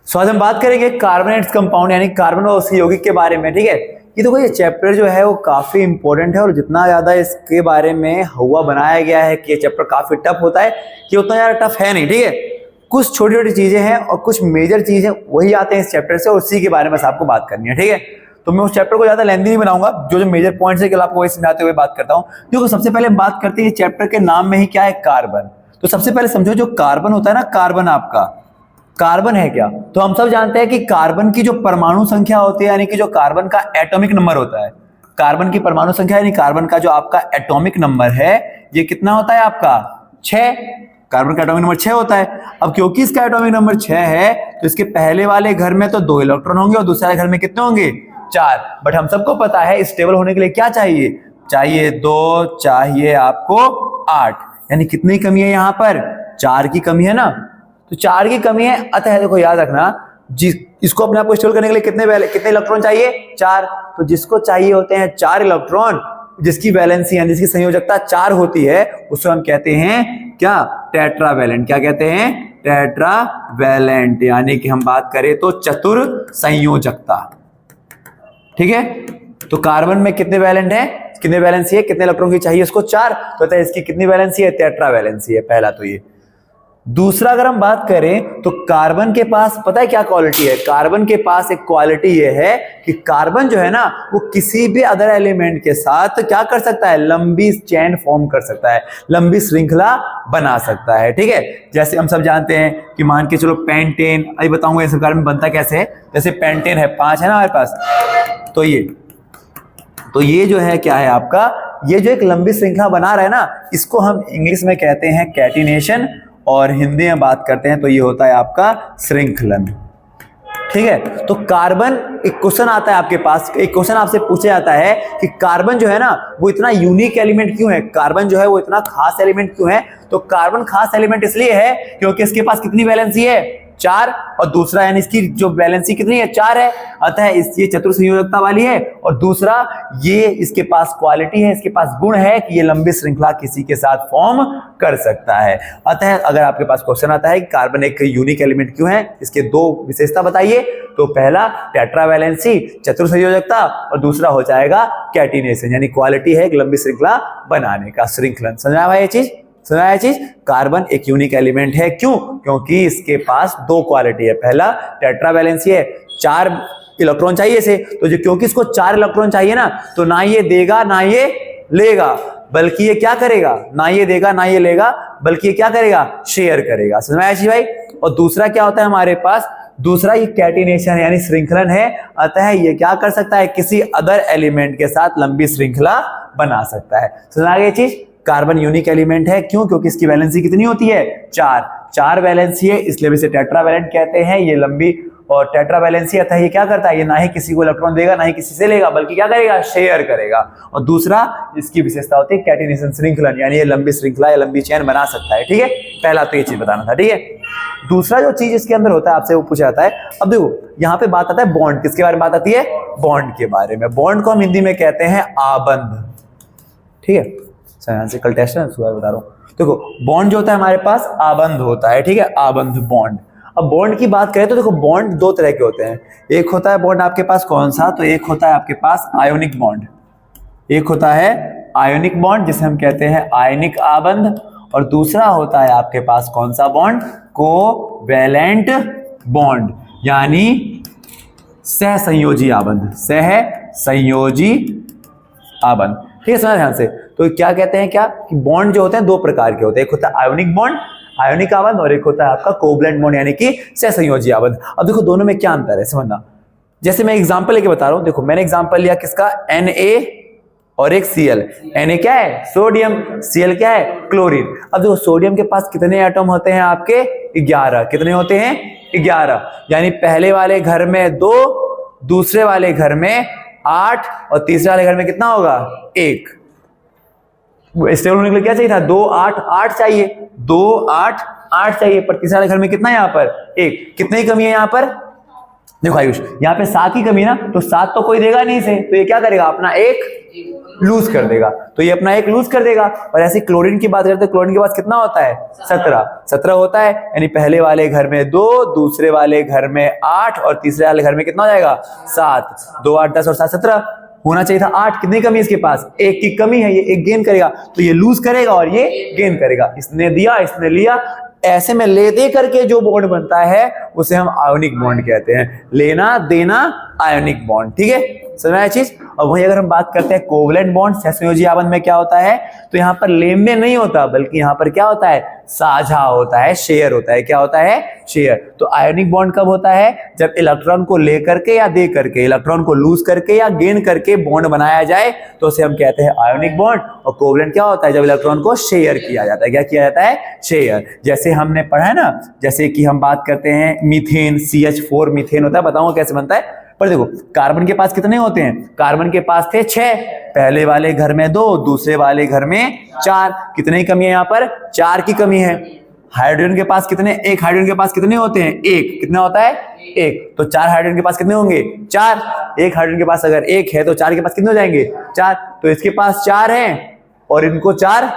सो आज हम बात करेंगे कार्बोनेट्स कंपाउंड यानी कार्बन और उसके यौगिक के बारे में। ठीक है, ये देखो ये चैप्टर जो है वो काफी इंपॉर्टेंट है और जितना ज्यादा इसके बारे में हुआ बनाया गया है कि ये चैप्टर काफी टफ होता है, कि उतना ज्यादा टफ है नहीं। ठीक है, कुछ छोटी छोटी चीजें हैं और कुछ मेजर चीजें वही आते हैं इस चैप्टर से और उसी के बारे में आपको बात करनी है। ठीक है, तो मैं उस चैप्टर को ज्यादा लेंथी नहीं बनाऊंगा, जो मेजर पॉइंट्स है कि आपको वही समझाते हुए बात करता हूँ। देखो सबसे पहले हम बात करते हैं चैप्टर के नाम में ही क्या है, कार्बन। तो सबसे पहले समझो जो कार्बन होता है ना, कार्बन आपका कार्बन है क्या, तो हम सब जानते हैं कि कार्बन की जो परमाणु संख्या होती है यानी कि जो कार्बन का एटॉमिक नंबर होता है, कार्बन की परमाणु संख्या यानी कार्बन का जो आपका एटॉमिक नंबर है ये कितना होता है आपका 6। कार्बन का एटॉमिक नंबर 6 होता है। अब क्योंकि इसका एटॉमिक नंबर 6 है तो इसके पहले वाले घर में तो 2 इलेक्ट्रॉन होंगे और दूसरे घर में कितने होंगे, 4। बट हम सबको पता है स्टेबल होने के लिए क्या चाहिए, चाहिए 2, चाहिए आपको 8, यानी कितनी कमी है यहाँ पर, 4 की कमी है ना, तो 4 की कमी है। अतः देखो याद रखना, इसको अपने आप को स्टेबल करने के लिए कितने इलेक्ट्रॉन चाहिए, 4। तो जिसको चाहिए होते हैं 4 इलेक्ट्रॉन, जिसकी वैलेंसी यानी जिसकी संयोजकता 4 होती है, उसको हम कहते हैं क्या, टेट्रावैलेंट। क्या कहते हैं, टेट्रावैलेंट, यानी कि हम बात करें तो चतुर संयोजकता। ठीक है, तो कार्बन में कितने वैलेंट है, कितने वैलेंसी है, कितने इलेक्ट्रॉन की चाहिए इसको, 4। तो इसकी कितनी वैलेंसी है, टेट्रावैलेंसी है, पहला तो ये। दूसरा अगर हम बात करें तो कार्बन के पास पता है क्या क्वालिटी है, कार्बन के पास एक क्वालिटी ये है कि कार्बन जो है ना वो किसी भी अदर एलिमेंट के साथ क्या कर सकता है, लंबी चेन फॉर्म कर सकता है, लंबी श्रृंखला बना सकता है। ठीक है, जैसे हम सब जानते हैं कि मान के चलो पेंटेन, अभी बताऊंगा इस कार्बन बनता कैसे है। जैसे पेंटेन है 5 है ना हमारे पास, तो ये जो है क्या है आपका, ये जो एक लंबी श्रृंखला बना रहा है ना, इसको हम इंग्लिश में कहते हैं कैटिनेशन और हिंदी में बात करते हैं तो ये होता है आपका श्रृंखलन। ठीक है, तो कार्बन, एक क्वेश्चन आता है आपके पास, एक क्वेश्चन आपसे पूछा जाता है कि कार्बन जो है ना वो इतना यूनिक एलिमेंट क्यों है, कार्बन जो है वो इतना खास एलिमेंट क्यों है। तो कार्बन खास एलिमेंट इसलिए है क्योंकि इसके पास कितनी वैलेंसी है, 4, और दूसरा यानी इसकी जो वैलेंसी कितनी है, 4 है। अतः ये चतुर संयोजकता वाली है, और दूसरा ये इसके पास क्वालिटी है, इसके पास गुण है कि ये लंबी श्रृंखला किसी के साथ फॉर्म कर सकता है। अतः अगर आपके पास क्वेश्चन आता है कि कार्बन एक यूनिक एलिमेंट क्यों है, इसके 2 विशेषता बताइए, तो पहला टेट्रावैलेंसी चतुर संयोजकता और दूसरा हो जाएगा कैटिनेशन, यानी क्वालिटी है एक लंबी श्रृंखला बनाने का, श्रृंखलन। समझा भाई ये चीज, सुना चीज। कार्बन एक यूनिक एलिमेंट है, क्यों, क्योंकि इसके पास 2 क्वालिटी है, पहला टेट्रावैलेंसी है, 4 इलेक्ट्रॉन चाहिए इसे, तो जो क्योंकि इसको 4 इलेक्ट्रॉन चाहिए ना, तो ना ये देगा ना ये लेगा, बल्कि ये क्या करेगा, ना ये देगा ना ये लेगा, बल्कि ये क्या करेगा, शेयर करेगा। समझ में आया भाई। और दूसरा क्या होता है हमारे पास, दूसरा ये कैटिनेशन यानी श्रृंखलन है। अतः ये क्या कर सकता है, किसी अदर एलिमेंट के साथ लंबी श्रृंखला बना सकता है। समझ गए चीज। कार्बन यूनिक एलिमेंट है, क्यों, क्योंकि इसकी वैलेंसी कितनी होती है, 4 वैलेंसी है, इसलिए इसे टेट्रावैलेंट कहते हैं। ये लंबी और टेट्रावैलेंसी, अतः ये क्या करता है, ये ना ही किसी को इलेक्ट्रॉन देगा ना ही किसी से लेगा, बल्कि क्या करेगा, शेयर करेगा। और दूसरा इसकी विशेषता होती है कैटिनेशन, श्रृंखलन, यानी ये लंबी श्रृंखला या लंबी चेन बना सकता है। ठीक है, पहला तो ये चीज बताना था। ठीक है, दूसरा जो चीज इसके अंदर होता है आपसे वो पूछा जाता है। अब देखो यहाँ पे बात आता है बॉन्ड, किसके बारे में बात आती है, बॉन्ड के बारे में। बॉन्ड को हम हिंदी में कहते हैं आबंध। ठीक है, कल टेस्ट है सुबह बता रहा हूं। देखो बॉन्ड जो होता है हमारे पास आबंध होता है। ठीक है, आबंध बॉन्ड। अब बॉन्ड की बात करें तो देखो बॉन्ड 2 तरह के होते हैं। एक होता है बॉन्ड आपके पास कौन सा, तो एक होता है आपके पास आयोनिक बॉन्ड, एक होता है आयोनिक बॉन्ड जिसे हम कहते हैं आयनिक आबंध, और दूसरा होता है आपके पास कौन सा बॉन्ड, कोवैलेंट बॉन्ड, यानी सहसंयोजी आबंध, सहसंयोजी आबंध। ठीक है, समझ ध्यान से। तो क्या कहते हैं क्या, कि बॉन्ड जो होते हैं 2 प्रकार के होते हैं, एक होता है आयोनिक बॉन्ड, आयोनिक आबंध, और एक होता है आपका कोवैलेंट बॉन्ड यानी कि सहसंयोजी आबंध। अब देखो दोनों में क्या अंतर है समझना। जैसे मैं एग्जांपल लेके बता रहा हूं, देखो मैंने एग्जांपल लिया किसका, Na और एक Cl। Na क्या है, सोडियम, Cl क्या है, क्लोरीन। अब देखो सोडियम के पास कितने एटम होते हैं आपके, 11। कितने होते हैं, 11, यानी पहले वाले घर में 2, दूसरे वाले घर में 8 और तीसरे वाले घर में कितना होगा, 1। स्टेबल होने के लिए क्या चाहिए था, 2 8 8 चाहिए, 2 8 8 चाहिए, पर तीसरे वाले घर में कितना है यहाँ पर, 1। कितनी कमी है यहाँ पर, देखो आयुष यहाँ पे 7 की कमी ना, तो 7 तो कोई देगा नहीं इसे, तो ये क्या करेगा अपना 1 लूज कर देगा, तो ये अपना एक लूज कर देगा। और ऐसे क्लोरीन की बात करते हैं, क्लोरीन के पास कितना होता है 17 होता है, यानी पहले वाले घर में 2, दूसरे वाले घर में 8 और तीसरे वाले घर में कितना हो जाएगा 7, 2 8 10 और 7 17 होना चाहिए था 8, कितनी कमी है इसके पास, एक की कमी है, ये एक गेन करेगा, तो ये लूज करेगा और ये गेन करेगा, इसने दिया इसने लिया, ऐसे में ले दे करके जो बॉन्ड बनता है उसे हम आयोनिक बॉन्ड कहते हैं, लेना देना आयोनिक बॉन्ड, ठीक है समझ में आया चीज। और वहीं अगर हम बात करते हैं कोवलेंट बॉन्ड, सहसंयोजी आबंध में क्या होता है, तो यहाँ पर लेन देन नहीं होता बल्कि यहाँ पर क्या होता है साझा होता है, शेयर होता है, क्या होता है शेयर। तो आयोनिक बॉन्ड कब होता है, जब इलेक्ट्रॉन को लेकर के या दे करके, इलेक्ट्रॉन को लूज करके या गेन करके बॉन्ड बनाया जाए तो उसे हम कहते हैं आयोनिक बॉन्ड। और कोवलेंट क्या होता है, जब इलेक्ट्रॉन को शेयर किया जाता है, क्या किया जाता है शेयर। जैसे हमने पढ़ा है ना, जैसे कि हम बात करते हैं मीथेन, CH4 मीथेन होता है, बताऊंगा कैसे बनता है। पर देखो कार्बन के पास कितने होते हैं, कार्बन के पास थे 6, पहले वाले घर में 2, दूसरे वाले घर में 4, कितने की कमी है यहाँ पर 4 की कमी है। हाइड्रोजन के पास कितने, एक हाइड्रोजन के पास कितने होते हैं 1, कितना होता है 1, तो 4 हाइड्रोजन के पास कितने होंगे 4, एक हाइड्रोजन के पास अगर 1 है तो 4 के पास कितने हो जाएंगे 4, तो इसके पास 4 हैं और इनको 4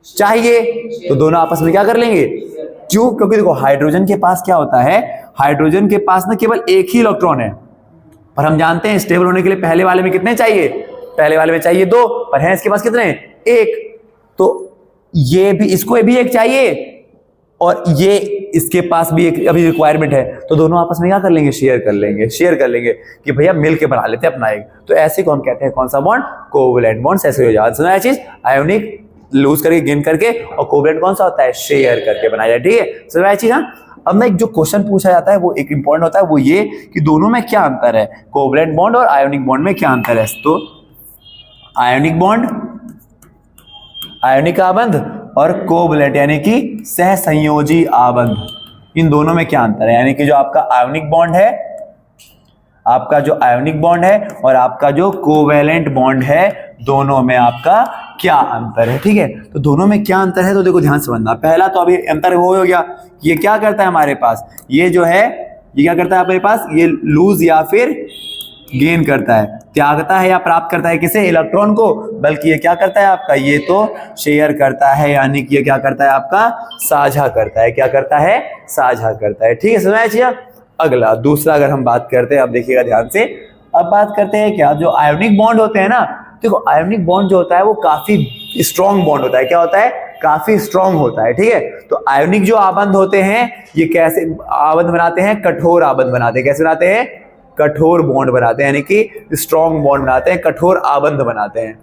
चाहिए, तो दोनों आपस में क्या कर लेंगे, क्यों, क्योंकि देखो हाइड्रोजन के पास क्या होता है, हाइड्रोजन के पास ना केवल एक ही इलेक्ट्रॉन है, पर हम जानते हैं स्टेबल होने के लिए पहले वाले में कितने चाहिए, पहले वाले में चाहिए 2, पर है इसके पास कितने 1, तो ये भी, इसको भी 1 चाहिए और ये इसके पास भी एक अभी रिक्वायरमेंट है, तो दोनों आपस में क्या कर लेंगे शेयर कर लेंगे कि भैया मिल के बना लेते हैं अपना एक, तो ऐसे को हम कहते हैं कौन सा बॉन्ड, कोवलेंट बॉन्ड। ऐसे हो जाता सुना है चीज, आयोनिक लूज करके गेन करके, और कोवलेंट कौन सा होता है शेयर करके बनाया जाए, ठीक है समझ में चीज। हाँ अब ना एक जो क्वेश्चन पूछा जाता है वो एक इंपॉर्टेंट होता है, वो ये कि दोनों में क्या अंतर है, कोवलेंट बॉन्ड और आयोनिक बॉन्ड में क्या अंतर है। तो आयोनिक बॉन्ड, आयोनिक आबंध और कोवलेंट यानी कि सहसंयोजी आबंध, इन दोनों में क्या अंतर है, यानी कि जो आपका आयोनिक बॉन्ड है, आपका जो आयोनिक बॉन्ड है और आपका जो कोवैलेंट बॉन्ड है, दोनों में आपका क्या अंतर है, ठीक है। तो दोनों में क्या अंतर है, तो देखो ध्यान से समझना। पहला तो अभी अंतर वो हो गया, ये क्या करता है हमारे पास, ये जो है ये क्या करता है हमारे पास, ये लूज या फिर गेन करता है, त्यागता है या प्राप्त करता है किसे, इलेक्ट्रॉन को, बल्कि ये क्या करता है आपका, ये तो शेयर करता है, यानी कि ये क्या करता है आपका साझा करता है, क्या करता है साझा करता है, ठीक है समझ आया। अगला दूसरा अगर हम बात करते हैं, अब देखिएगा ध्यान से, अब बात करते हैं क्या, जो आयोनिक बॉन्ड होते हैं ना, देखो आयोनिक बॉन्ड जो होता है वो काफी स्ट्रॉन्ग बॉन्ड होता है, क्या होता है काफी स्ट्रॉन्ग होता है, ठीक है। तो आयोनिक जो आबंध होते हैं ये कैसे आबंध बनाते हैं, कठोर आबंध बनाते हैं, कैसे बनाते हैं कठोर बॉन्ड बनाते हैं, यानी कि स्ट्रॉन्ग बॉन्ड बनाते हैं, कठोर आबंध बनाते हैं।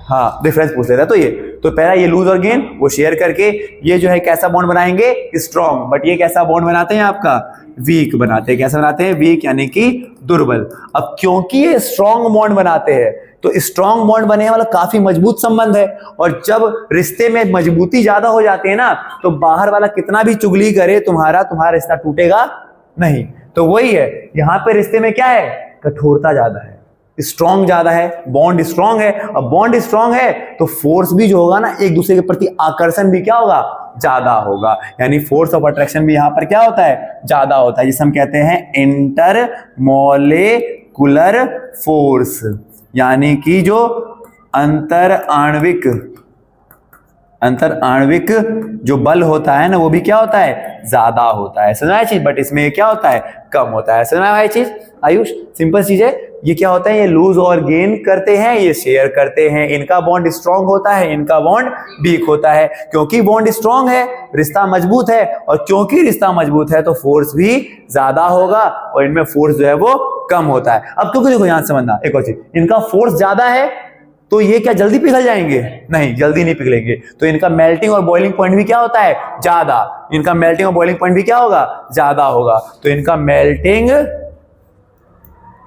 हाँ डिफरेंस पूछ लेता है, तो ये तो पहला ये लूज और गेन वो शेयर करके, ये जो है कैसा बॉन्ड बनाएंगे स्ट्रॉन्ग, बट ये कैसा बॉन्ड बनाते हैं आपका वीक बनाते हैं, कैसा बनाते हैं वीक यानी कि दुर्बल। अब क्योंकि ये स्ट्रॉन्ग बॉन्ड बनाते हैं तो स्ट्रॉन्ग बॉन्ड बने वाला काफी मजबूत संबंध है, और जब रिश्ते में मजबूती ज्यादा हो जाती है ना, तो बाहर वाला कितना भी चुगली करे तुम्हारा रिश्ता टूटेगा नहीं। तो वही है यहाँ पे रिश्ते में क्या है, कठोरता ज्यादा है, स्ट्रॉन्ग ज्यादा है, बॉन्ड स्ट्रॉन्ग है। अब बॉन्ड स्ट्रॉन्ग है तो फोर्स भी जो होगा ना, एक दूसरे के प्रति आकर्षण भी क्या होगा ज्यादा होगा, यानी फोर्स ऑफ अट्रैक्शन भी यहाँ पर क्या होता है ज्यादा होता है, जिसे हम कहते हैं इंटर मॉलिक्यूलर फोर्स, यानी कि जो अंतर आणविक जो बल होता है ना, वो भी क्या होता है ज्यादा होता है, समझा चीज। बट इसमें क्या होता है कम होता है, समझा है चीज आयुष, सिंपल चीज है। ये क्या होता है, ये लूज और गेन करते हैं, ये शेयर करते हैं, इनका बॉन्ड स्ट्रांग होता है, इनका बॉन्ड वीक होता है। क्योंकि बॉन्ड स्ट्रांग है रिश्ता मजबूत है, और क्योंकि रिश्ता मजबूत है तो फोर्स भी ज्यादा होगा, और इनमें फोर्स जो है वो कम होता है। अब क्योंकि देखो यहां समझना एक और चीज, इनका फोर्स ज्यादा है तो ये क्या जल्दी पिघल जाएंगे, नहीं जल्दी नहीं पिघलेंगे, तो इनका मेल्टिंग और बॉइलिंग पॉइंट भी क्या होता है ज्यादा, इनका मेल्टिंग और बॉइलिंग पॉइंट भी क्या होगा ज्यादा होगा। तो इनका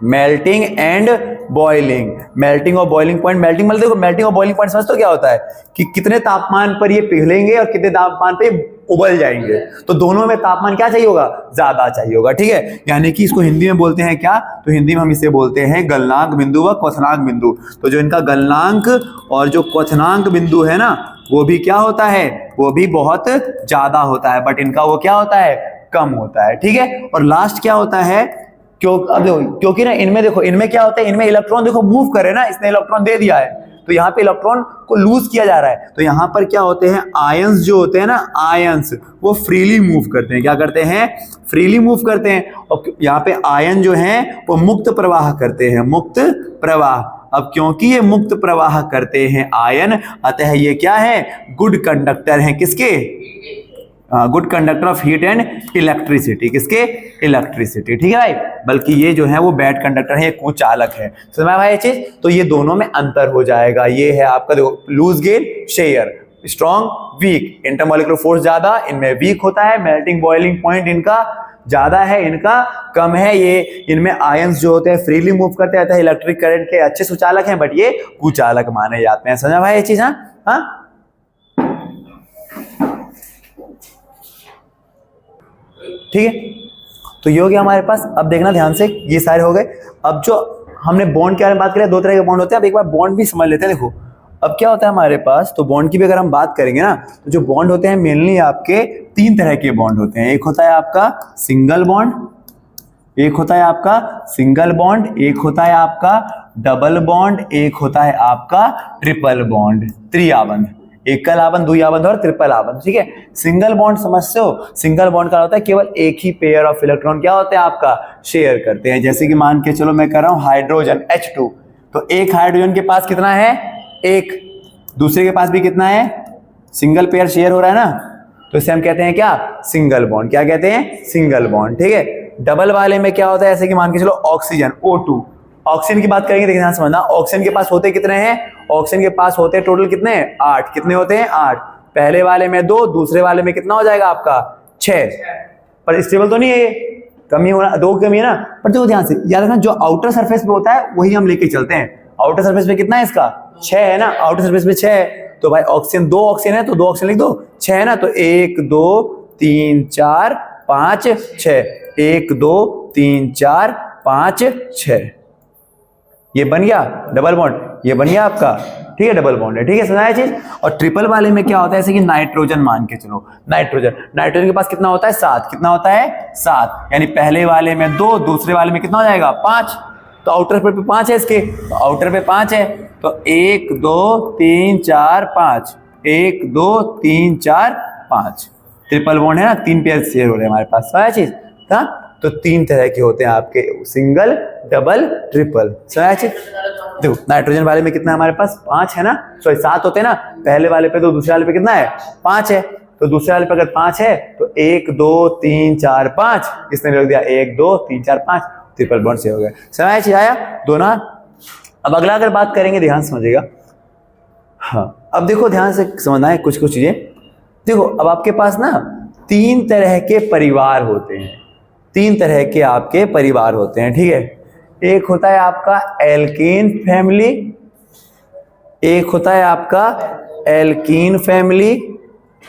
मेल्टिंग एंड बॉइलिंग, मेल्टिंग और बॉइलिंग पॉइंट, मेल्टिंग मतलब देखो मेल्टिंग और बॉइलिंग पॉइंट समझ तो क्या होता है कि कितने तापमान पर ये पिघलेंगे और कितने तापमान पे उबल जाएंगे, तो दोनों में तापमान क्या चाहिए होगा ज्यादा चाहिए होगा, ठीक है। यानी कि इसको हिंदी में बोलते हैं क्या, तो हिंदी में हम इसे बोलते हैं गलनांक बिंदु व क्वथनांक बिंदु। तो जो इनका गलनांक और जो क्वथनांक बिंदु है ना, वो भी क्या होता है, वो भी बहुत ज्यादा होता है, बट इनका वो क्या होता है कम होता है, ठीक है। और लास्ट क्या होता है, क्यों, अब देखो क्योंकि ना इनमें देखो, इनमें क्या होता है, इनमें इलेक्ट्रॉन देखो मूव करे ना, इसने इलेक्ट्रॉन दे दिया है तो यहाँ पे इलेक्ट्रॉन को लूज किया जा रहा है, तो यहाँ पर क्या होते हैं, आयंस जो होते हैं ना, आयंस वो फ्रीली मूव करते हैं, क्या करते हैं, फ्रीली मूव करते हैं। और यहाँ पे आयन जो हैं वो मुक्त प्रवाह करते हैं, मुक्त प्रवाह। अब क्योंकि ये मुक्त प्रवाह करते हैं आयन, अतः ये क्या है, गुड कंडक्टर हैं, किसके, good conductor of heat and electricity, किसके, इलेक्ट्रिसिटी, ठीक है भाई। बल्कि ये जो है वो बैड कंडक्टर है, ये कुचालक है, समझ में भाई ये चीज। तो ये दोनों में अंतर हो जाएगा, ये है आपका देखो lose gain share, strong weak, intermolecular force ज्यादा, इनमें वीक होता है, मेल्टिंग बॉइलिंग पॉइंट इनका ज्यादा है, इनका कम है। ये इनमें आयंस जो होते हैं फ्रीली मूव करते हैं, इलेक्ट्रिक करंट के अच्छे सुचालक हैं, बट ये कुचालक माने जाते हैं, समझा भाई ये चीज। हाँ ठीक है, तो ये हो गया हमारे पास। अब देखना ध्यान से, ये सारे हो गए। अब जो हमने बॉन्ड के बारे में बात करें, दो तरह के बॉन्ड होते हैं, अब एक बार बॉन्ड भी समझ लेते हैं। देखो अब क्या होता है हमारे पास, तो बॉन्ड की भी अगर हम बात करेंगे ना, तो जो बॉन्ड होते हैं मेनली आपके तीन तरह के बॉन्ड होते हैं। एक होता है आपका सिंगल बॉन्ड, एक होता है आपका सिंगल बॉन्ड, एक होता है आपका डबल बॉन्ड, एक होता है आपका ट्रिपल बॉन्ड, त्रिआबंध, एकल आबंध, द्विआबंध और ट्रिपल आबंध, ठीक है। सिंगल बॉन्ड समझते हो, सिंगल बॉन्ड का होता है केवल एक ही पेयर ऑफ इलेक्ट्रॉन क्या होते हैं आपका, शेयर करते हैं। जैसे कि मान के चलो मैं कर रहा हूं हाइड्रोजन H2, तो एक हाइड्रोजन के पास कितना है, एक, दूसरे के पास भी कितना है, सिंगल पेयर शेयर हो रहा है ना, तो इसे हम कहते हैं क्या, सिंगल बॉन्ड, क्या कहते हैं, सिंगल बॉन्ड, ठीक है। डबल वाले में क्या होता है, ऐसे कि मान के चलो ऑक्सीजन O2, ऑक्सीजन की बात करेंगे, देखिए ध्यान समझना, ऑक्सीजन के पास होते कितने हैं, ऑक्सीजन के पास होते हैं टोटल कितने, 8, कितने होते हैं, 8, पहले वाले में 2, दूसरे वाले में कितना हो जाएगा आपका 6, पर स्टेबल तो नहीं है ये, कमी होना, 2 कमी है ना। पर देखो ध्यान से याद रखना, जो आउटर सरफेस पे होता है वही हम लेके चलते हैं। आउटर सरफेस पे कितना है इसका, 6 है ना, आउटर सरफेस पे 6 है, तो भाई ऑक्सीजन 2 ऑक्सीजन है तो 2 ऑक्सीजन लिख दो, 6 है ना, तो 1 2 3 4 5 6, 1 2 3 4 5 6, ये बन गया डबल बॉन्ड, ये बन गया आपका, ठीक है, डबल बॉन्ड है, ठीक है, समझाया चीज। और ट्रिपल वाले में क्या होता है, जैसे कि नाइट्रोजन मान के चलो, नाइट्रोजन के पास कितना होता है, 7, कितना होता है 7, यानी पहले वाले में 2, दूसरे वाले में कितना हो जाएगा 5, तो आउटर पे 5 है इसके, तो आउटर पे 5 है, तो 1 2 3 4 5, 1 2 3 4 5, ट्रिपल बॉन्ड है ना, 3 पेयर शेयर हो रहे हैं हमारे पास, समझाया चीज। हाँ तो 3 तरह के होते हैं आपके, सिंगल डबल ट्रिपल, समझाया चीज। देखो नाइट्रोजन वाले में कितना है हमारे पास, 5 है ना, सॉरी 7 होते हैं ना, पहले वाले पे, तो दूसरे वाले पे कितना है 5 है, तो दूसरे वाले पे अगर 5 है तो 1 2 3 4 5, इसने भी रख दिया 1 2 3 4 5, ट्रिपल बॉन्ड से हो गया, समझ चीज आया दोनों। अब अगला अगर बात करेंगे, ध्यान समझिएगा। हाँ अब देखो ध्यान से समझना है कुछ चीजें। देखो अब आपके पास ना 3 तरह के परिवार होते हैं, 3 तरह के आपके परिवार होते हैं, ठीक है। एक होता है आपका एल्केन फैमिली, एक होता है आपका एल्कीन फैमिली,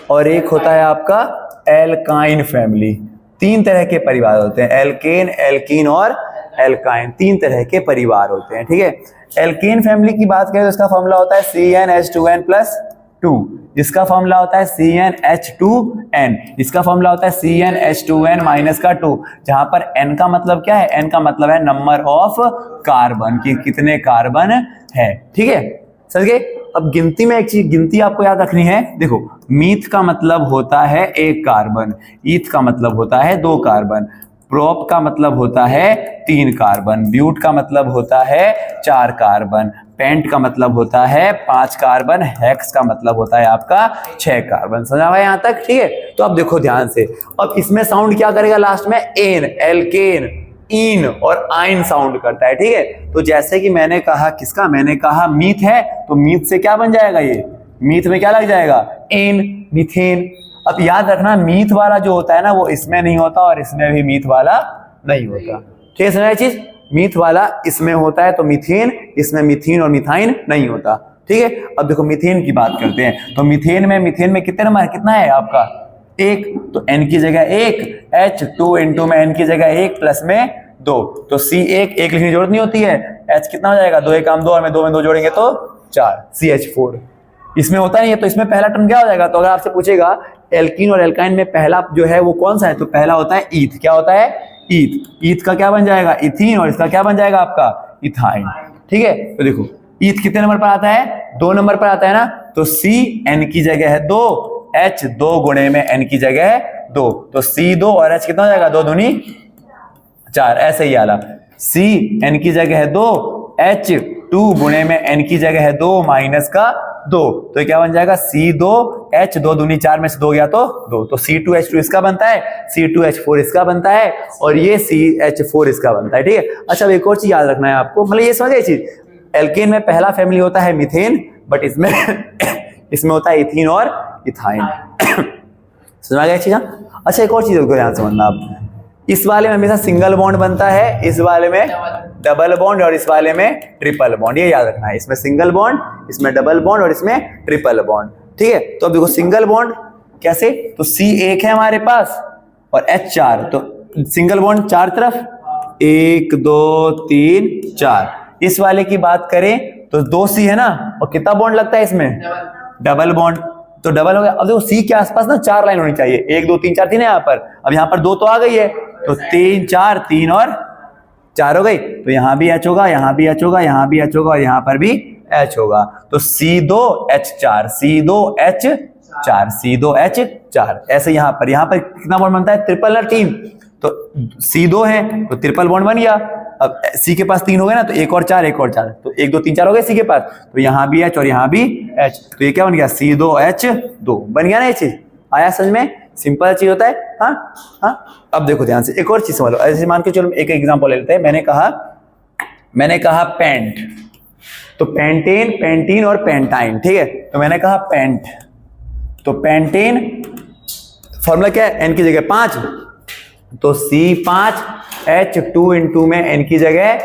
और एक होता है आपका एल्काइन फैमिली। 3 तरह के परिवार होते हैं, एल्केन, एल्कीन और एल्काइन, 3 तरह के परिवार होते हैं, ठीक है। एल्केन फैमिली की बात करें तो इसका फॉर्मूला होता है CnH2n+2, इसका फॉर्मूला होता है CnH2n, इसका फॉर्मूला होता है CnH2n-2, जहां पर n का मतलब क्या है, n का मतलब है नंबर ऑफ कार्बन, कि कितने कार्बन है, ठीक है, समझ गए। अब गिनती में एक चीज, गिनती आपको याद रखनी है। देखो मीथ का मतलब होता है 1 कार्बन, ईथ का मतलब होता है 2 कार्बन, प्रोप का मतलब होता है 3 कार्बन, ब्यूट का मतलब होता है 4 कार्बन, पेंट का मतलब होता है 5 कार्बन, हेक्स का मतलब होता है आपका 6 कार्बन, समझा भाई यहाँ तक, ठीक है। तो अब देखो ध्यान से, अब इसमें साउंड क्या करेगा लास्ट में, एन, एल्केन, इन और आइन साउंड करता है, ठीक है। तो जैसे कि मैंने कहा, किसका, मैंने कहा मीथ है, तो मीथ से क्या बन जाएगा, ये मीथ में क्या लग जाएगा, एन, मीथेन। अब याद रखना मीथ वाला जो होता है ना, वो इसमें नहीं होता और इसमें भी मीथ वाला नहीं होता, ठीक है, समझा चीज। मीथ वाला इसमें होता है तो मीथेन, इसमें मीथीन और मिथाइन नहीं होता, ठीक है। अब देखो मीथेन की बात करते हैं, तो मीथेन में कितने नंबर, कितना है आपका 1, तो n की जगह 1, H2 इंटू में n की जगह 1 प्लस में 2, तो C1 1 लिखने की जरूरत नहीं होती है, H कितना हो जाएगा 2 1 2 और में 2 में 2 जोड़ेंगे तो 4, CH4। इसमें होता नहीं है, तो इसमें पहला टर्म क्या हो जाएगा, तो अगर आपसे पूछेगा एल्कीन और एल्काइन में पहला जो है वो कौन सा है, तो पहला होता है ईथ, क्या होता है ईथ, ईथ का क्या बन जाएगा इथीन, और इसका क्या बन जाएगा आपका इथाइन। ठीक है, तो देखो ईथ कितने नंबर पर आता है 2 नंबर पर आता है ना, तो C N की जगह है 2, H 2 गुणे में N की जगह है 2, तो C 2 और H कितना हो जाएगा 2 दूनी 4, ऐसे ही आला C N की जगह है 2, H 2 गुणे में N की जगह है 2 माइनस का 2, तो क्या बन जाएगा C2 H 2 दूनी 4 में से 2 गया तो 2, तो C2H2 इसका बनता है, C2H4 इसका बनता है, और ये CH4 इसका बनता है। ठीक है, अच्छा अब एक और चीज याद रखना है आपको, मतलब ये समझ गए चीज, एल्केन में पहला फैमिली होता है मीथेन, बट इसमें इसमें होता है इथीन और इथाइन। समझ गया चीज? अच्छा एक और चीज को ध्यान समझना आप, इस वाले में हमेशा सिंगल बॉन्ड बनता है, इस वाले में डबल बॉन्ड, और इस वाले में ट्रिपल बॉन्ड, ये याद रखना है, इसमें सिंगल बॉन्ड, इसमें डबल बॉन्ड और इसमें ट्रिपल बॉन्ड। ठीक है, तो अब देखो सिंगल बॉन्ड कैसे, तो C एक है हमारे पास और H 4, तो सिंगल बॉन्ड 4 तरफ 1 2 3 4। इस वाले की बात करें तो 2C है ना, और कितना बॉन्ड लगता है इसमें डबल बॉन्ड, तो डबल हो गया। अब देखो C के आसपास ना 4 लाइन होनी चाहिए, 1 2 3 4 3 है यहाँ पर, अब यहाँ पर 2 तो आ गई है, तो 3 4 3 और 4 हो गई, तो यहाँ भी H होगा, यहाँ भी H होगा, यहाँ भी H होगा, और यहाँ पर भी H होगा, तो C2H4 C2H4 C2H4। ऐसे यहाँ पर कितना बॉन्ड बनता है ट्रिपल और 3, तो C2 है तो ट्रिपल बॉन्ड बन गया। अब C के पास 3 हो गए ना, तो 1 और 4 1 और 4, तो 1 2 3 4 हो गए C के पास, तो यहाँ भी H और यहाँ भी H, तो ये क्या बन गया C2H2 बन गया ना। ये चीज आया समझ में, सिंपल चीज होता है। हाँ हाँ, अब देखो ध्यान से एक और चीज समझ लो, ऐसे मान के चलो एक एग्जांपल ले लेते हैं। मैंने कहा पेंट, तो पेंटेन पेंटीन और पेंटाइन। ठीक है, तो मैंने कहा पेंट, तो पेंटेन फॉर्मूला क्या है, N की जगह 5, तो C5 H2 इंटू में N की जगह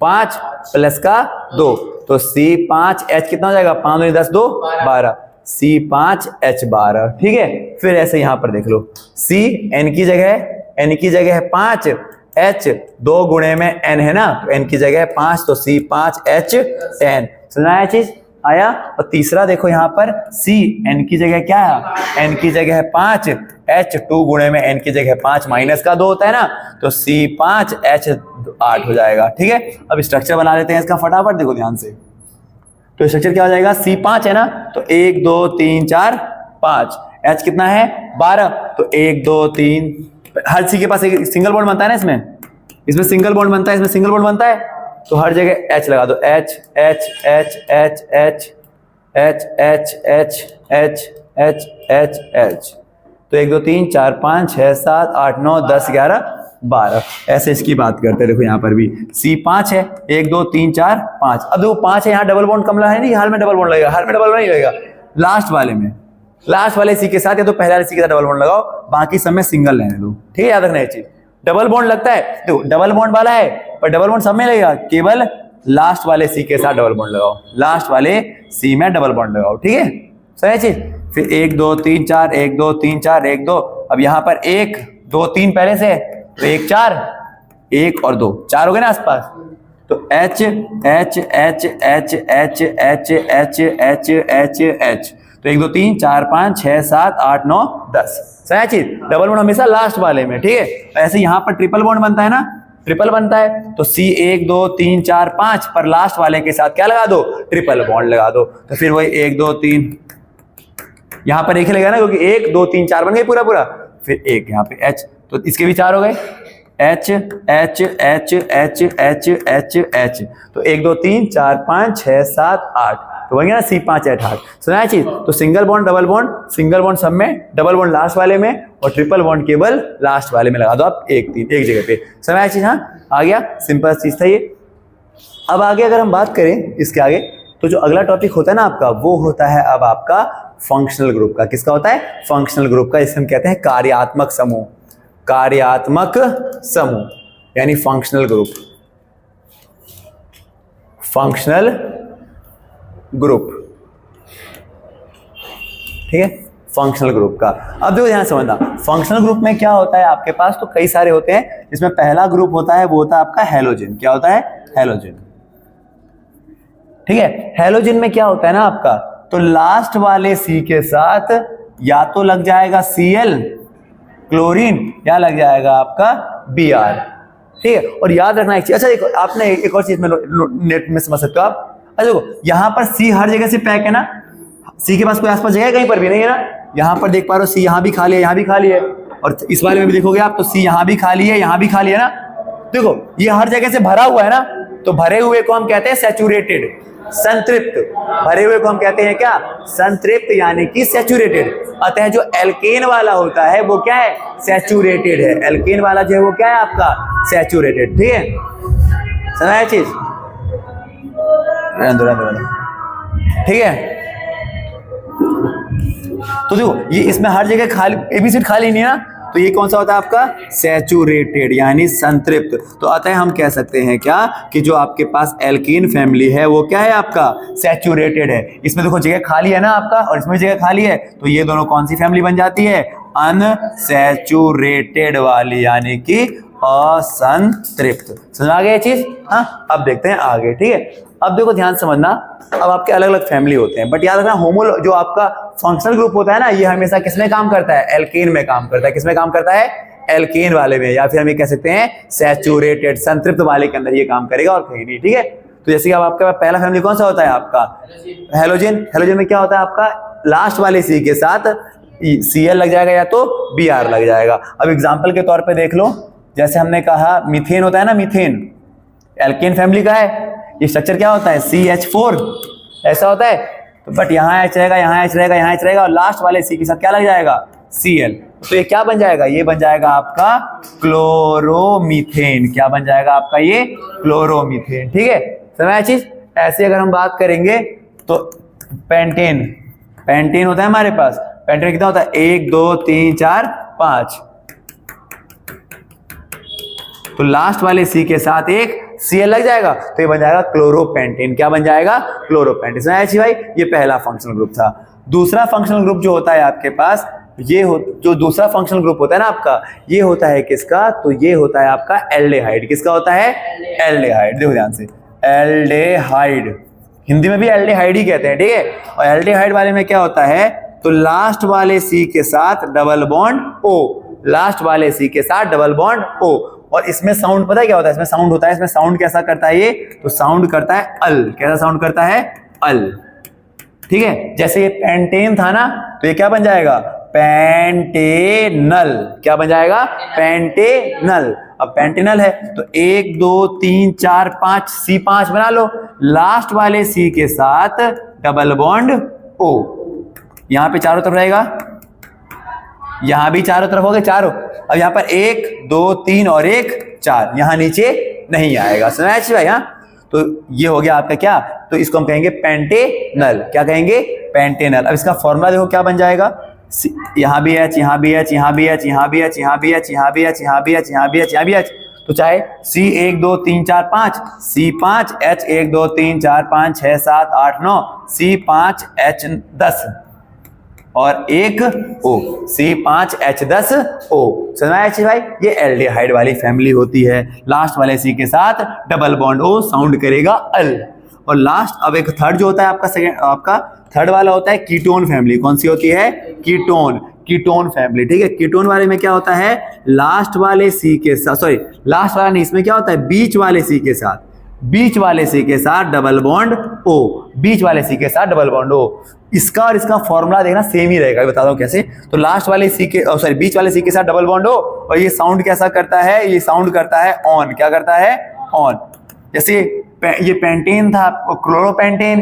5 प्लस का 2, तो C5H कितना हो जाएगा 5 2 10 2 12, C5H12। ठीक है, फिर ऐसे यहां पर देख लो, C N की जगह है 5, H 2 गुणे में N है ना, तो N की जगह है 5, तो C5H10। सुना है चीज आया। और तीसरा देखो यहाँ पर C N की जगह क्या है, N की जगह है 5, H2 गुणे में N की जगह 5 माइनस का 2 होता है ना, तो C5H8 हो जाएगा। ठीक है, अब स्ट्रक्चर बना लेते हैं इसका फटाफट, देखो ध्यान से। तो स्ट्रक्चर क्या हो जाएगा, C5 है ना, तो 1 2 3 4 5, H कितना है 12, तो 1 2 3, हर C के पास एक सिंगल बॉन्ड बनता है ना, इसमें सिंगल बॉन्ड बनता है, इसमें सिंगल बॉन्ड बनता है, तो हर जगह H लगा दो, H H H H H H H H H H H H, तो 1 2 3 4 5 6 7 8 9 10 11 12, ऐसे इसकी बात करते हैं। देखो यहाँ पर भी C5 है, 1 2 3 4 5, अब देखो 5 है, यहाँ डबल बॉन्ड कम है नहीं, हाल में डबल बॉन्ड लगेगा, हाल में डबल बॉन्ड नहीं लगेगा, लास्ट वाले C के साथ या तो पहले वाले C के साथ डबल बॉन्ड लगाओ, बाकी सब में सिंगल रहने दो। ठीक है, याद रखना ये चीज, डबल बॉन्ड लगता है, देखो डबल बॉन्ड वाला है, पर डबल बॉन्ड सब में लगेगा, केवल लास्ट वाले C के साथ डबल बॉन्ड लगाओ, लास्ट वाले C में डबल बॉन्ड लगाओ। ठीक है, सही चीज। फिर 1 2 3 4 1 2 3 4 1 2, अब यहाँ पर 1 2 3 पहले से, तो 1 4 1 और 2 4 हो गए ना आसपास, तो H H H H H H H H H H, तो 1 2 3 4 5 6 7 8 9 10, सही चीज। डबल बॉन्ड हमेशा लास्ट वाले में। ठीक है, ऐसे यहाँ पर ट्रिपल बॉन्ड बनता है ना, ट्रिपल बनता है, तो C 1 2 3 4 5 पर लास्ट वाले के साथ क्या लगा दो, ट्रिपल बॉन्ड लगा दो, तो फिर वही 1 2 3, यहाँ पर 1 ही लगेगा ना, क्योंकि 1 2 3 4 बन गए पूरा, फिर 1 यहाँ पे H, तो इसके भी 4 हो गए, H H H H H H H, तो 1 2 3 4 5 6 7 8, तो बन गया ना C5H8। सुना है चीज, तो single bond double bond, single bond सब में, डबल बॉन्ड लास्ट वाले में, और ट्रिपल बॉन्ड केवल लास्ट वाले में लगा दो आप, एक जगह पे। समझ चीज, हाँ आ गया, सिंपल चीज था ये। अब आगे अगर हम बात करें इसके आगे, तो जो अगला टॉपिक होता है ना आपका, वो होता है अब आपका फंक्शनल ग्रुप का। किसका होता है, फंक्शनल ग्रुप का, इसे हम कहते हैं कार्यात्मक समूह, कार्यात्मक समूह यानी फंक्शनल ग्रुप, फंक्शनल ग्रुप। ठीक है, फंक्शनल ग्रुप का। अब देखो ध्यान समझना, फंक्शनल ग्रुप में क्या होता है आपके पास, तो कई सारे होते हैं, जिसमें पहला ग्रुप होता है वो होता है आपका हैलोजन। क्या होता है, हैलोजन। ठीक है, हैलोजन में क्या होता है ना आपका, तो लास्ट वाले C के साथ या तो लग जाएगा Cl क्लोरीन, क्या लग जाएगा आपका Br, ठीक है। और याद रखना एक चीज, अच्छा आपने एक और चीज में नेट में समझ सकते हो आप। अच्छा देखो यहाँ पर C हर जगह से पैक है ना, C के पास कोई आसपास जगह कहीं पर भी नहीं है ना। यहाँ पर देख पा रहे हो C यहाँ भी खाली है, यहाँ भी खाली है, और इस वाले में भी देखोगे आप तो C यहाँ भी खाली है, यहाँ भी खाली है ना। देखो ये हर जगह से भरा हुआ है ना, तो भरे हुए को हम कहते हैं सैचुरेटेड, संतृप्त। भरे हुए को हम कहते हैं क्या, संतृप्त यानी कि सैचुरेटेड। अतः जो एल्केन वाला होता है वो क्या है, सैचुरेटेड है। एल्केन वाला जो है वो क्या है आपका, सैचुरेटेड, ठीक है। समझ चीज, ठीक है। तो देखो ये इसमें हर जगह खाली एबिसिड खाली नहीं है ना, तो ये कौन सा होता है आपका, सैचुरेटेड यानी संतृप्त। तो अतः हम कह सकते हैं क्या कि जो आपके पास एल्कीन फैमिली है वो क्या है आपका, सैचुरेटेड है। इसमें देखो जगह खाली है ना आपका, और इसमें जगह खाली है, तो ये दोनों कौन सी फैमिली बन जाती है, अनसैचुरेटेड वाली, यानी कि असंतृप्त। समझ आ गया ये चीज। हाँ अब देखते हैं आगे, ठीक है। अब देखो ध्यान समझना, अब आपके अलग अलग फैमिली होते हैं, बट याद रखना होमो जो आपका फंक्शनल ग्रुप होता है ना, ये हमेशा किसमें काम करता है, एल्केन में काम करता है। किसमें काम करता है, एल्केन वाले में, या फिर हम ये कह सकते हैं सैचुरेटेड संतृप्त वाले के अंदर ये काम करेगा और कहीं नहीं, ठीक है। तो जैसे कि अब आपका पहला फैमिली कौन सा होता है आपका, हेलोजन। हेलोजन में क्या होता है आपका, लास्ट वाले C के साथ Cl लग जाएगा या तो Br लग जाएगा। अब एग्जाम्पल के तौर पर देख लो, जैसे हमने कहा मीथेन होता है ना, मीथेन एल्केन फैमिली का है, ये स्ट्रक्चर क्या होता है, CH4 ऐसा होता है। तो बट यहाँ H रहेगा, यहाँ H रहेगा, यहाँ H रहेगा, और लास्ट वाले C के साथ क्या लग जाएगा, Cl। तो ये क्या बन जाएगा, ये बन जाएगा आपका क्लोरोमीथेन। क्या बन जाएगा आपका, ये क्लोरोमीथेन, ठीक है। समझ चीज। ऐसे अगर हम बात करेंगे तो पेंटेन, पेंटेन होता है हमारे पास। पेंटेन कितना होता है, 1 2 3 4 5, तो लास्ट वाले C के साथ एक Cl लग जाएगा, तो ये बन जाएगा क्लोरोपेंटेन। क्या बन जाएगा, क्लोरोपेंटेन। समझ आया भाई, ये पहला फंक्शनल ग्रुप था। दूसरा फंक्शनल ग्रुप जो होता है आपके पास, ये जो दूसरा फंक्शनल ग्रुप होता है ना आपका, ये होता है किसका, तो ये होता है आपका एल्डेहाइड। किसका होता है, एल्डेहाइड। देखो ध्यान से, एल्डेहाइड, हिंदी में भी एल्डेहाइड ही कहते हैं, ठीक है। और एल्डेहाइड वाले में क्या होता है, तो लास्ट वाले C के साथ डबल बॉन्ड O, लास्ट वाले C के साथ डबल बॉन्ड O। और इसमें साउंड पता है क्या होता है, इसमें साउंड होता है, इसमें साउंड कैसा करता है ये, तो साउंड करता है अल। कैसा साउंड करता है, अल, ठीक है। जैसे ये पेंटेन था ना, तो ये क्या बन जाएगा, पेंटेनल। क्या बन जाएगा, पेंटेनल। अब पेंटेनल है तो 1 2 3 4 5 C5 बना लो, लास्ट वाले C के साथ डबल बॉन्ड O। यहां पे चारों तरफ रहेगा, यहां भी चारों तरफ हो गए चारों। अब यहां पर 1 2 3 और 1 4, यहां नीचे नहीं आएगा। समझ भाई। हाँ तो ये हो गया आपका क्या, तो इसको हम कहेंगे पेंटेनल। क्या कहेंगे, पेंटेनल। अब इसका फॉर्मूला देखो क्या बन जाएगा, यहां भी H, यहां भी H, यहां भी H, यहां भी H, यहां भी H, यहां भी H, यहां भी H, यहां भी H, यहां भी H। तो चाहे C 1 2 3 4 5 C5 H 1 2 3 4 5 6 7 8 9 C5 H 10 और एक O, C5 H10 O। समझ में आया भाई, ये एल्डिहाइड वाली फैमिली होती है। लास्ट वाले C के साथ डबल बॉन्ड O साउंड करेगा अल। और लास्ट अब एक थर्ड जो होता है आपका सेकंड, आपका थर्ड वाला होता है कीटोन फैमिली। कौन सी होती है, कीटोन, कीटोन फैमिली, ठीक है। कीटोन वाले में क्या होता है, लास्ट वाले C के साथ, सॉरी लास्ट वाला नहीं, इसमें क्या होता है, बीच वाले C के साथ, बीच वाले C के साथ डबल बॉन्ड O, बीच वाले C के साथ डबल बॉन्ड O। इसका और इसका फॉर्मूला देखना सेम ही रहेगा, बता दो कैसे। तो लास्ट वाले C के, सॉरी बीच वाले C के साथ डबल बॉन्ड O, और ये साउंड कैसा करता है, ये साउंड करता है ऑन। क्या करता है, ऑन। जैसे ये पेंटेन था, क्लोरोपेंटेन,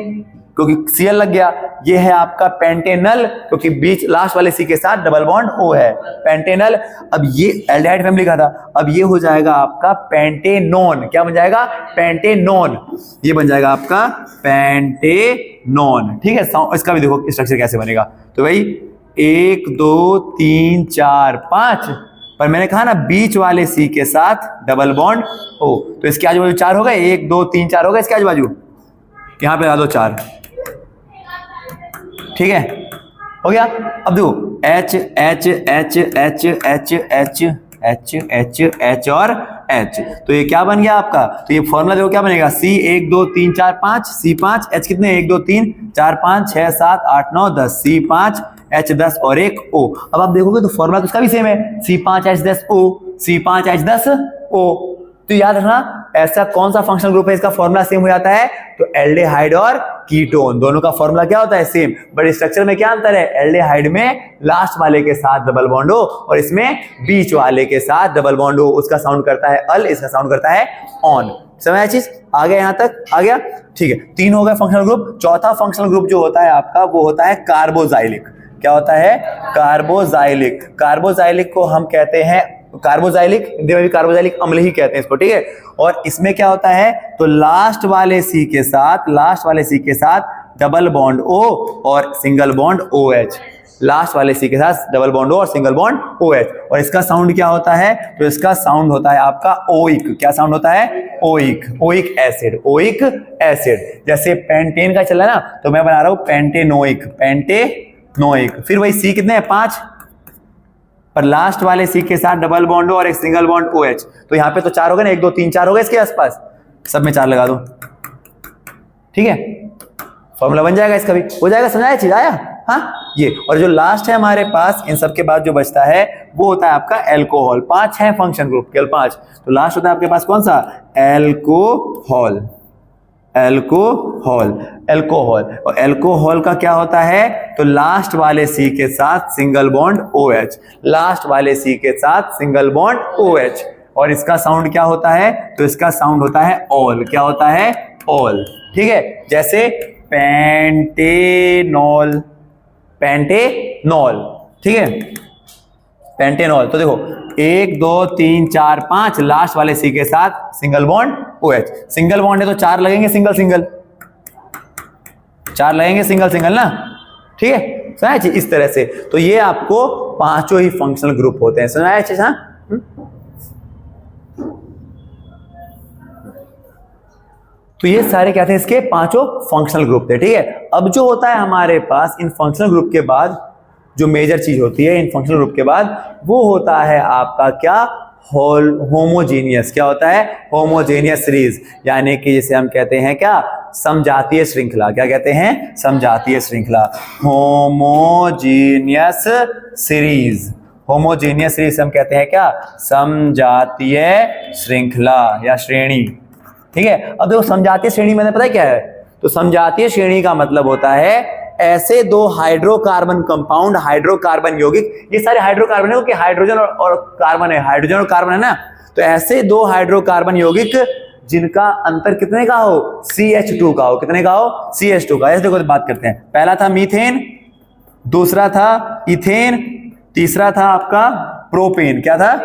क्योंकि Cl लग गया। ये है आपका पेंटेनल, क्योंकि बीच लास्ट वाले C के साथ डबल बॉन्ड O है, पेंटेनल। अब ये एल्डिहाइड फैमिली का था, अब ये हो जाएगा आपका पेंटेनोन। क्या बन जाएगा, पेंटेनोन। ये बन जाएगा आपका पेंटेनोन, ठीक है। इसका भी देखो स्ट्रक्चर कैसे बनेगा। तो भाई 1 2 3 4 5, पर मैंने कहा ना बीच वाले C के साथ डबल बॉन्ड O, तो इसके आजू बाजू 4 हो गए, 1 2 3 4 हो गए इसके आजू बाजू, यहां पे लगा दो 4, ठीक है, हो गया। अब देखो H H H H H H H H H और H, तो ये क्या बन गया आपका, तो ये फॉर्मूला देखो क्या बनेगा, C 1 2 3 4 5 C5 H कितने 1 2 3 4 5 6 7 8 9 10 C5 H10 और एक O। अब आप देखोगे तो फॉर्मूला तो उसका भी सेम है, C5H10O, C5H10O। तो याद रखना ऐसा कौन सा फंक्शनल ग्रुप है इसका फॉर्मूला सेम हो जाता है, तो एल्डिहाइड और कीटोन दोनों का फॉर्मूला क्या होता है, सेम। बट स्ट्रक्चर में क्या अंतर है, एल्डिहाइड में लास्ट वाले के साथ डबल बॉन्ड हो और इसमें बीच वाले के साथ डबल बॉन्ड हो, उसका साउंड करता है अल, इसका साउंड करता है ऑन। समझ आया चीज, आ गया यहां तक, आ गया, ठीक है। तीन हो गए फंक्शनल ग्रुप। चौथा फंक्शनल ग्रुप जो होता है आपका वो होता है कार्बोजाइलिक। क्या होता है, कार्बोजाइलिक। कार्बोजाइलिक को हम कहते हैं कार्बोजाइलिक, हिंदी में भी कार्बोजाइलिक अम्ल ही कहते हैं इसको, ठीक है। और इसमें क्या होता है, तो लास्ट वाले सी के साथ डबल बॉन्ड O और सिंगल बॉन्ड OH, लास्ट वाले सी के साथ डबल बॉन्ड O और सिंगल बॉन्ड OH। और इसका साउंड क्या होता है, तो इसका साउंड होता है आपका ओइक। क्या साउंड होता है, oic, oic acid, oic acid. जैसे पेंटेन का चला ना, तो मैं बना रहा हूं पेंटेनोइक, पेंटेनोइक। फिर वही सी कितने हैं, 5, पर लास्ट वाले सी के साथ डबल बॉन्ड और एक सिंगल बॉन्ड OH। तो यहां पे तो 4 हो गए ना, 1 2 3 4 हो गए इसके आसपास, सब में 4 लगा दो, ठीक है। फॉर्मूला बन जाएगा, इसका भी हो जाएगा। समझाया चीज, आया, हाँ ये। और जो लास्ट है हमारे पास इन सब के बाद जो बचता है वो होता है आपका एल्कोहल। 5 है फंक्शन ग्रुप, केवल 5। तो लास्ट होता है आपके पास कौन सा, एल्कोहल, एल्कोहल, एल्कोहल। और एल्कोहल का क्या होता है, तो लास्ट वाले सी के साथ सिंगल बॉन्ड OH, लास्ट वाले सी के साथ सिंगल बॉन्ड OH। और इसका साउंड क्या होता है, तो इसका साउंड होता है ऑल। क्या होता है, ऑल, ठीक है। जैसे पेंटेनॉल, पेंटेनॉल, ठीक है, पेंटेनॉल। तो देखो 1 2 3 4 5, लास्ट वाले सी के साथ single bond OH। Single bond है तो 4 लगेंगे, सिंगल सिंगल 4 लगेंगे, सिंगल सिंगल ना, ठीक है। समझा चीज, इस तरह से। तो ये आपको पांचों ही फंक्शनल ग्रुप होते हैं। समझाया चीज, हाँ। तो ये सारे क्या थे, इसके पांचों फंक्शनल ग्रुप थे, ठीक है। अब जो होता है हमारे पास इन फंक्शनल ग्रुप के बाद जो मेजर चीज होती है इन फंक्शनल ग्रुप के बाद, वो होता है आपका क्या, होमोजेनियस। क्या होता है, होमोजेनियस सीरीज, यानी कि जिसे हम कहते हैं क्या, समजातीय श्रृंखला। क्या कहते हैं, समजातीय श्रृंखला, होमोजेनियस सीरीज। होमोजेनियस सीरीज हम कहते हैं क्या, समजातीय श्रृंखला या श्रेणी, ठीक है। अब देखो समजातीय श्रेणी मैंने पता है क्या है, तो समजातीय श्रेणी का मतलब होता है ऐसे दो हाइड्रोकार्बन कंपाउंड, हाइड्रोकार्बन यौगिक, ये सारे हाइड्रोकार्बन है कि हाइड्रोजन और कार्बन है, हाइड्रोजन और कार्बन है ना, तो ऐसे दो हाइड्रोकार्बन यौगिक जिनका अंतर कितने का हो, CH2 का हो। कितने का हो, CH2 का। ऐसे देखो बात करते हैं, पहला था मीथेन, दूसरा था इथेन, तीसरा था आपका प्रोपेन। क्या था,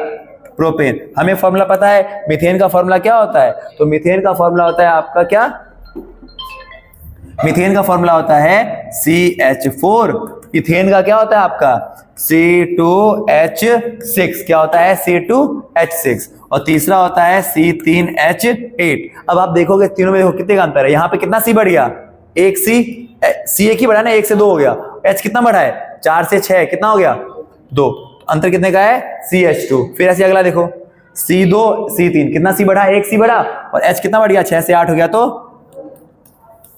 प्रोपेन। हमें फॉर्मूला पता है मीथेन का फॉर्मूला क्या होता है, तो मीथेन का फॉर्मूला होता है आपका क्या, मीथेन का फॉर्मूला होता है CH4। इथेन का क्या होता है आपका C2H6। क्या होता है, C2H6। और तीसरा होता है C3H8। अब आप देखोगे तीनों में देखो कितने का अंतर है, यहां पे कितना C बढ़ गया, एक C एक ही बढ़ा ना, 1 से 2 हो गया। H कितना बढ़ा है, 4 से 6, कितना हो गया, 2। अंतर कितने का है, CH2। फिर ऐसे अगला देखो C2 C3, कितना C बढ़ा, 1 C बढ़ा, और H कितना बढ़ गया, 6 से 8 हो गया। तो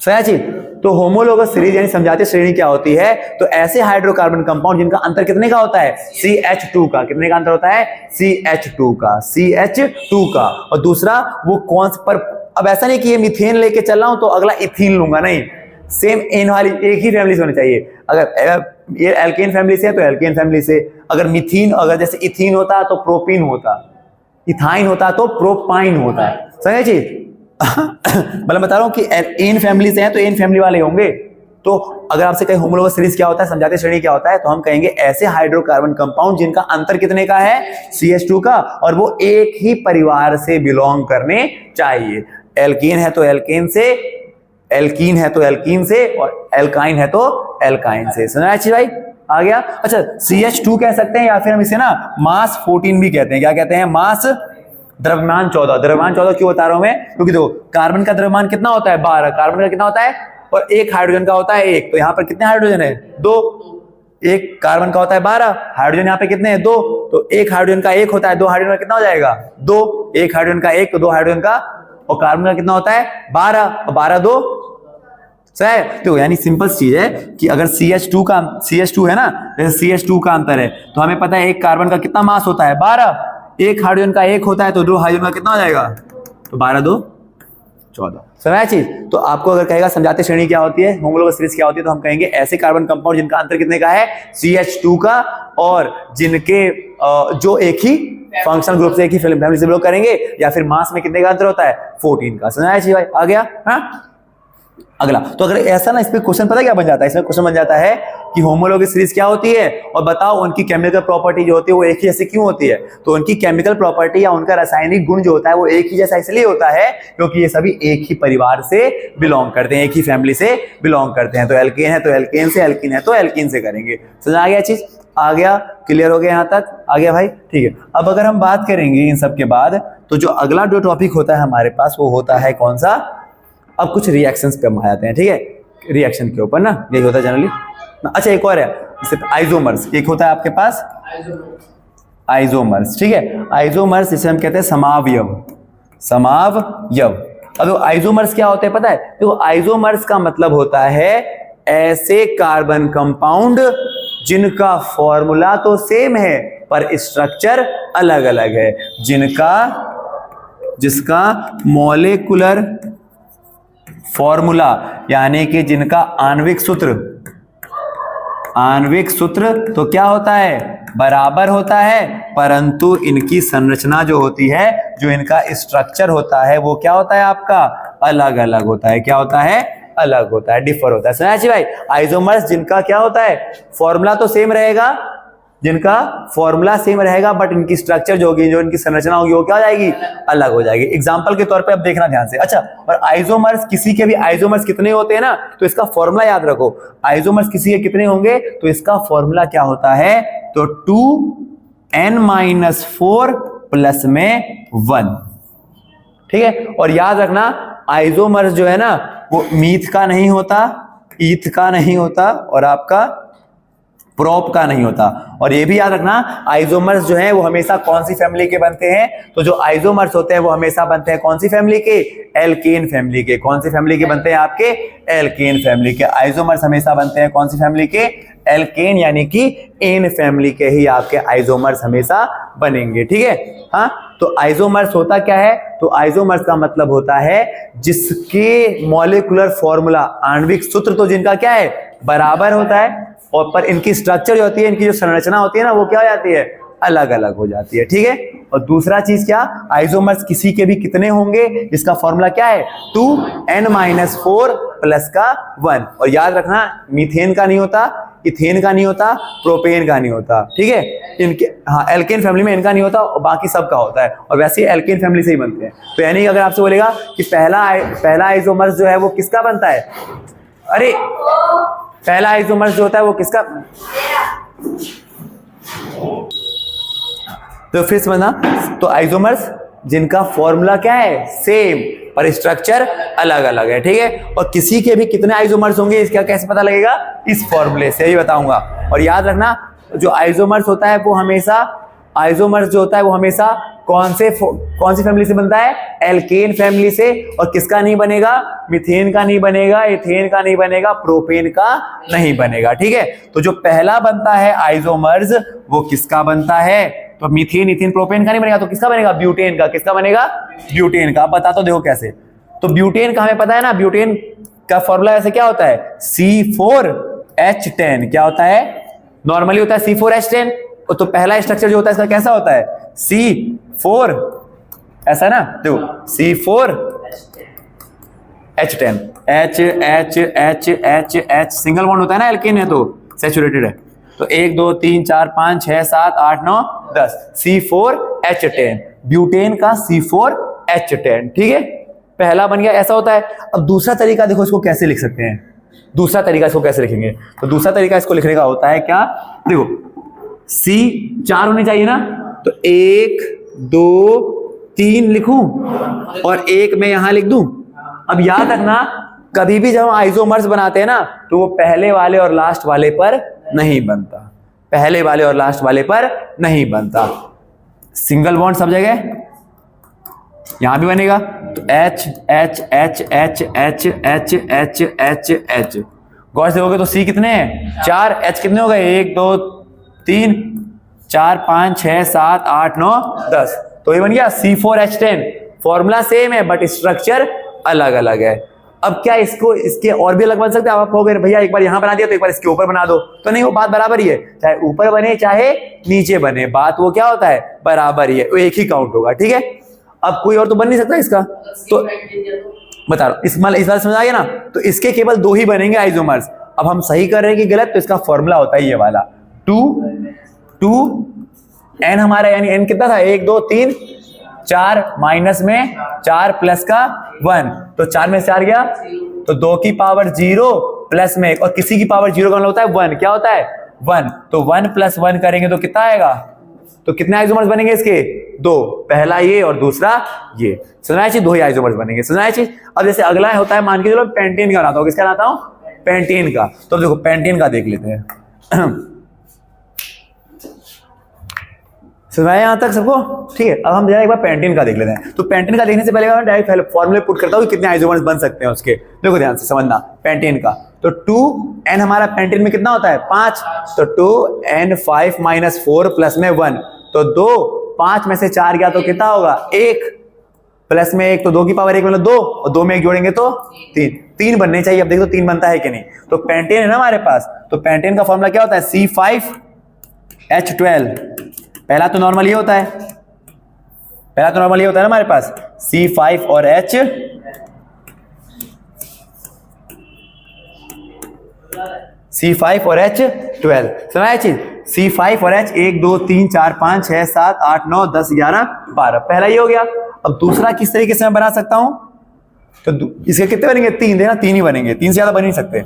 सही चीज। तो होमोलोगस सीरीज यानी समजातीय श्रेणी क्या होती है, तो ऐसे हाइड्रोकार्बन कंपाउंड जिनका अंतर कितने का होता है, CH2 का। कितने का अंतर होता है, CH2 का, CH2 का। और दूसरा वो कौन सा, पर अब ऐसा नहीं कि ये मीथेन लेके चल रहा हूं तो अगला इथीन लूंगा, नहीं, सेम एन वाली एक ही फैमिली से होनी चाहिए। अगर ये एल्केन फैमिली से है तो एल्केन फैमिली से, अगर मीथीन, अगर जैसे इथीन होता तो प्रोपीन होता, इथाइन होता तो प्रोपाइन होता है। समझे चीज, मतलब बता रहा हूं कि एन फैमिली से हैं तो एन फैमिली वाले होंगे। तो अगर आपसे कहीं होमोलोगस सीरीज क्या होता है, समजातीय श्रेणी क्या होता है, तो हम कहेंगे ऐसे हाइड्रोकार्बन कंपाउंड जिनका अंतर कितने का है, CH2 का, और वो एक ही परिवार से बिलोंग करने चाहिए। एल्कीन है तो एल्केन से, एल्कीन है तो एल्कीन से, और एल्काइन है तो एल्काइन से। समझ अच्छी भाई, आ गया। अच्छा, CH2 कह सकते हैं या फिर हम इसे ना मास 14 भी कहते हैं। क्या कहते हैं, मास द्रव्यमान 14। द्रव्यमान 14 क्यों बता रहा हूं मैं, क्योंकि देखो कार्बन का द्रव्यमान कितना होता है, 12, कार्बन का कितना होता है, और एक हाइड्रोजन का होता है 1। तो यहां पर कितने हाइड्रोजन है, 2। एक कार्बन का होता है 12, हाइड्रोजन यहां पे कितने हैं, 2। तो एक हाइड्रोजन का 1 होता है, 2 हाइड्रोजन का कितना हो जाएगा, 2। एक हाइड्रोजन का 1 तो 2 हाइड्रोजन का, और कार्बन का कितना होता है 12, और 12 2 सही है। तो यानी सिंपल चीज है कि अगर CH2 है ना, जैसे CH2 का अंतर है तो हमें पता है एक कार्बन का कितना मास होता है 12, एक हाइड्रोजन का 1 होता है तो 2 हाइड्रोजन का कितना हो जाएगा, तो 12 2 14। समझ चीज। तो आपको अगर कहेगा समझाते श्रेणी क्या होती है, होमोलोगस सीरीज क्या होती है, तो हम कहेंगे ऐसे कार्बन कंपाउंड जिनका अंतर कितने का है CH2 का, और जिनके जो एक ही फंक्शनल ग्रुप से एक ही फैमिली से बिलोंग करेंगे, या फिर मास में कितने का अंतर होता है 14 का। समझ आया भाई, आ गया। हाँ अगला, तो अगर ऐसा ना, इस पे क्वेश्चन पता क्या बन जाता है, इसमें क्वेश्चन बन जाता है कि होमोलोगस सीरीज क्या होती है और बताओ उनकी केमिकल प्रॉपर्टी जो होती है वो एक ही जैसी क्यों होती है। तो उनकी केमिकल प्रॉपर्टी या उनका रासायनिक गुण जो होता है वो एक ही जैसा इसलिए होता है क्योंकि ये सभी एक ही परिवार से बिलोंग करते हैं, एक ही फैमिली से बिलोंग करते हैं। तो एल्केन है तो एल्केन से, एल्कीन है तो एल्कीन से करेंगे। समझ आ गया चीज, आ गया, क्लियर हो गया यहाँ तक, आ गया भाई, ठीक है। अब अगर हम बात करेंगे इन सब के बाद, तो जो अगला जो टॉपिक होता है हमारे पास वो होता है कौन सा, अब कुछ रिएक्शंस पे हम आ जाते हैं, ठीक है, रिएक्शन के ऊपर ना, यही होता है जनरली। अच्छा एक और है, जैसे आइसोमर्स, एक होता है आपके पास आइसोमर्स, ठीक है। आइसोमर्स इसे हम कहते हैं समावयव, समावयव। अब आइसोमर्स क्या होते हैं पता है, तो आइसोमर्स का मतलब होता है ऐसे कार्बन कंपाउंड जिनका फॉर्मूला तो सेम है पर स्ट्रक्चर अलग अलग है, जिसका मॉलिक्यूलर फॉर्मूला यानी कि जिनका आणविक सूत्र तो क्या होता है, बराबर होता है, परंतु इनकी संरचना जो होती है, जो इनका स्ट्रक्चर होता है वो क्या होता है आपका, अलग अलग होता है। क्या होता है, अलग होता है, डिफर होता है। समझिए भाई, आइसोमर्स जिनका क्या होता है, फॉर्मूला तो सेम रहेगा, जिनका फॉर्मूला सेम रहेगा बट इनकी स्ट्रक्चर जो होगी, जो इनकी संरचना होगी वो क्या हो जाएगी, अलग हो जाएगी। एग्जांपल के तौर पे अब देखना ध्यान से। अच्छा, और आइसोमर्स, किसी के भी आइसोमर्स कितने होते हैं ना, तो इसका फॉर्मूला याद रखो, आइसोमर्स किसी के कितने होंगे तो इसका फॉर्मूला क्या होता है, तो 2n-4 प्लस में 1, ठीक है। और याद रखना आइसोमर्स जो है ना वो मीथ का नहीं होता, ईथ का नहीं होता और आपका प्रोप का नहीं होता। और ये भी याद रखना आइसोमर्स जो है वो हमेशा कौन सी फैमिली के बनते हैं, तो जो आइसोमर्स होते हैं वो हमेशा बनते हैं कौन सी फैमिली के, एल्केन फैमिली के। कौन सी फैमिली के बनते हैं आपके, एल्केन फैमिली के। आइसोमर्स हमेशा बनते हैं कौन सी फैमिली के, एल्केन यानी कि एन फैमिली के ही आपके आइसोमर्स हमेशा बनेंगे, ठीक है। हाँ, तो आइसोमर्स होता क्या है, तो आइसोमर्स का मतलब होता है जिसके मॉलिक्यूलर फॉर्मूला, आणविक सूत्र तो जिनका क्या है, बराबर होता है, और पर इनकी स्ट्रक्चर जो होती है, इनकी जो संरचना होती है ना वो क्या हो जाती है, अलग अलग हो जाती है, ठीक है। और दूसरा चीज क्या, आइसोमर्स किसी के भी कितने होंगे, इसका फॉर्मूला क्या है, 2n-4 प्लस का 1। और याद रखना मीथेन का नहीं होता, इथेन का नहीं होता, प्रोपेन का नहीं होता, ठीक है। इनके, हाँ, एल्केन फैमिली में इनका नहीं होता और बाकी सब का होता है, और वैसे ही एल्केन फैमिली से ही बनते हैं। तो यानी अगर आपसे बोलेगा कि पहला आइसोमर्स जो है वो किसका बनता है, अरे पहला आइसोमर्स जो होता है वो किसका, तो फिर समझना, तो आइसोमर्स जिनका फॉर्मूला क्या है, सेम पर स्ट्रक्चर अलग अलग है, ठीक है। और किसी के भी कितने आइसोमर्स होंगे इसका कैसे पता लगेगा, इस फॉर्मूले से ही बताऊंगा। और याद रखना जो आइसोमर्स होता है वो हमेशा, आइसोमर्स जो होता है वो हमेशा कौन सी फैमिली से बनता है, एल्केन फैमिली से। और किसका नहीं बनेगा, मीथेन का नहीं बनेगा, इथेन का नहीं बनेगा, प्रोपेन का नहीं बनेगा, ठीक है। तो जो पहला बनता है आइसोमर्स वो किसका बनता है, तो मीथेन, इथेन, प्रोपेन का नहीं बनेगा, तो किसका बनेगा, ब्यूटेन का। किसका बनेगा, ब्यूटेन का। बता तो देखो कैसे, तो ब्यूटेन का हमें पता है ना, ब्यूटेन का फॉर्मूला ऐसे क्या होता है, C4H10। क्या होता है, नॉर्मली होता है C4H10। तो पहला स्ट्रक्चर जो होता है इसका कैसा होता है, C4, ऐसा ना, देखो C4H10, H सिंगल बॉन्ड होता है ना, एल्केन है तो सैचुरेटेड है, तो 1 2 3 4 5 6 7 8 9 10, C4H10, ब्यूटेन का C4H10, ठीक है। पहला बन गया, ऐसा होता है। अब दूसरा तरीका देखो इसको कैसे लिख सकते हैं, दूसरा तरीका इसको कैसे लिखेंगे, तो दूसरा तरीका इसको लिखने का होता है क्या, देखो C 4 होने चाहिए ना, तो 1 2 3 लिखूं और 1 मैं यहां लिख दूं। अब याद रखना कभी भी जब हम आइसोमर्स बनाते हैं ना तो वो पहले वाले और लास्ट वाले पर नहीं बनता, पहले वाले और लास्ट वाले पर नहीं बनता। सिंगल बॉन्ड सब जगह, यहां भी बनेगा तो H H H H H H H H H। गौर से देखोगे तो C कितने हैं 4, H कितने हो गए 1 2 3 4 5 6 7 8 9 10। तो ये बन गया C4H10। फॉर्मूला सेम है बट स्ट्रक्चर अलग अलग है। अब क्या इसको इसके और भी अलग बन सकते हैं? आप कहोगे भैया एक बार यहां बना दिया तो एक बार इसके ऊपर बना दो, तो नहीं, वो बात बराबर ही है, चाहे ऊपर बने चाहे नीचे बने, बात वो क्या होता है बराबर ही है, वो एक ही काउंट होगा। ठीक है, अब कोई और तो बन नहीं सकता इसका, तो बता रहा हूं इस बार समझ आ गया ना। तो इसके केवल 2 ही बनेंगे आइसोमर्स। अब हम सही कर रहे हैं कि गलत, तो इसका फॉर्मूला होता है ये वाला 2 n हमारा, यानी n कितना था 1 2 3 4 माइनस में 4 प्लस का 1, तो 4 में से 4 गया तो 2 की पावर 0 प्लस में 1, और किसी की पावर 0 का मतलब होता है 1, क्या होता है 1, तो 1 प्लस 1 करेंगे तो कितना आएगा, तो कितने आइसोमर्स बनेंगे इसके 2, पहला ये और दूसरा ये। समझना चाहिए 2 ही आइसोमर्स बनेंगे, समझना चाहिए। अब जैसे अगला होता है, मान के चलो पेंटेन का बनाता हूं, किसका बनाता हूं पेंटेन का। तो देखो पेंटेन का देख लेते हैं समझाया यहां तक सबको, ठीक है। अब हम जरा एक बार पेंटेन का देख लेते हैं। तो पेंटेन का देखने से पहले मैं डायरेक्ट फॉर्मूले पुट करता हूं कि कितने आइसोमर्स बन सकते हैं उसके। देखो ध्यान से समझना पेंटेन का, तो 2n हमारा पेंटेन में कितना होता है 5, तो 2n5 माइनस 4 प्लस में 1, तो 2 5 में से 4 गया तो कितना होगा 1 प्लस में 1, तो 2 की पावर 1 मतलब 2, और 2 में 1 जोड़ेंगे तो 3 बनने चाहिए। अब देखो 3 बनता है कि नहीं, तो पेंटेन है ना हमारे पास, तो पेंटेन का फॉर्मूला क्या होता है C5H12। पहला तो नॉर्मल ये होता है, पहला तो नॉर्मल ये होता है ना हमारे पास C5 और H, C5 और H12। समझा ये चीज, C5 और H 1 2 3 4 5 6 7 8 9 10 11 12, पहला ये हो गया। अब दूसरा किस तरीके से मैं बना सकता हूं, तो इसके कितने बनेंगे 3, देना 3 ही बनेंगे, 3 से ज्यादा बन नहीं सकते।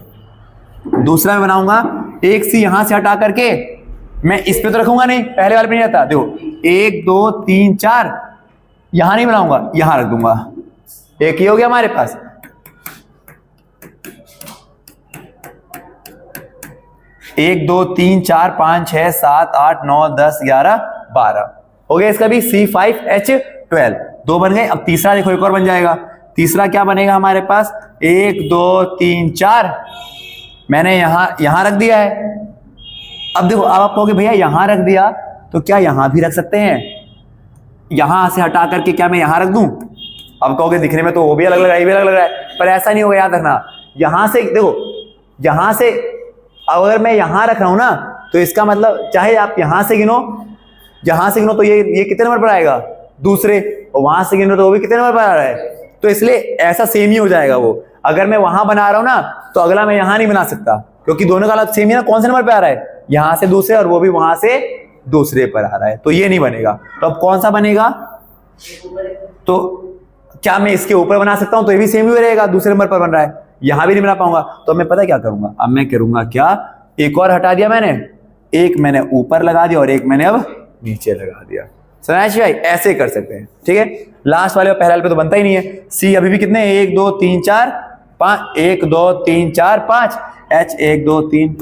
दूसरा मैं बनाऊंगा, एक C यहां से हटा करके मैं इस पे तो रखूंगा नहीं, पहले वाले पे नहीं रहता, देखो 1 2 3 4 यहां नहीं बनाऊंगा, यहां रख दूंगा, एक ही हो गया हमारे पास। एक 2 3 4 5 6 7 8 9 10 11 12 हो गया इसका भी C5H12, 2 बन गए। अब तीसरा देखो एक और बन जाएगा, तीसरा क्या बनेगा हमारे पास 1 2 3 4 मैंने यहां रख दिया है। अब देखो अब आप कहोगे भैया यहां रख दिया तो क्या यहां भी रख सकते हैं, यहां से हटा करके क्या मैं यहां रख दूं। अब कहोगे दिखने में तो वो भी अलग लग रहा है, ये भी अलग लग रहा है, पर ऐसा नहीं होगा, याद रखना। यहां से देखो, यहां से अगर मैं यहां रख रहा हूं ना, तो इसका मतलब चाहे आप यहां से गिनो तो ये कितने नंबर पर आएगा दूसरे, और वहां से गिनो तो वो भी कितने नंबर पर आ रहा है, तो इसलिए ऐसा सेम ही हो जाएगा वो। अगर मैं वहां बना रहा हूं ना, तो अगला मैं यहां नहीं बना सकता, क्योंकि दोनों का अलग सेम ही ना, कौन से नंबर पे आ रहा है यहां से दूसरे, और वो भी वहां से दूसरे पर आ रहा है, तो ये नहीं बनेगा। तो अब कौन सा बनेगा, तो क्या मैं इसके ऊपर बना सकता हूं, तो ये भी सेम ही रहेगा, दूसरे नंबर पर बन रहा है, यहां भी नहीं बना पाऊंगा। तो मैं पता क्या करूंगा, अब मैं करूंगा क्या, एक और हटा दिया मैंने, एक मैंने ऊपर लगा दिया और एक मैंने अब नीचे लगा दिया। समझ भाई, ऐसे कर सकते हैं, ठीक है। लास्ट वाले और पहले वाले पे तो बनता ही नहीं है। सी अभी भी कितने 1 2 3 4 5, 1 2 3 4 5, H 1 2 3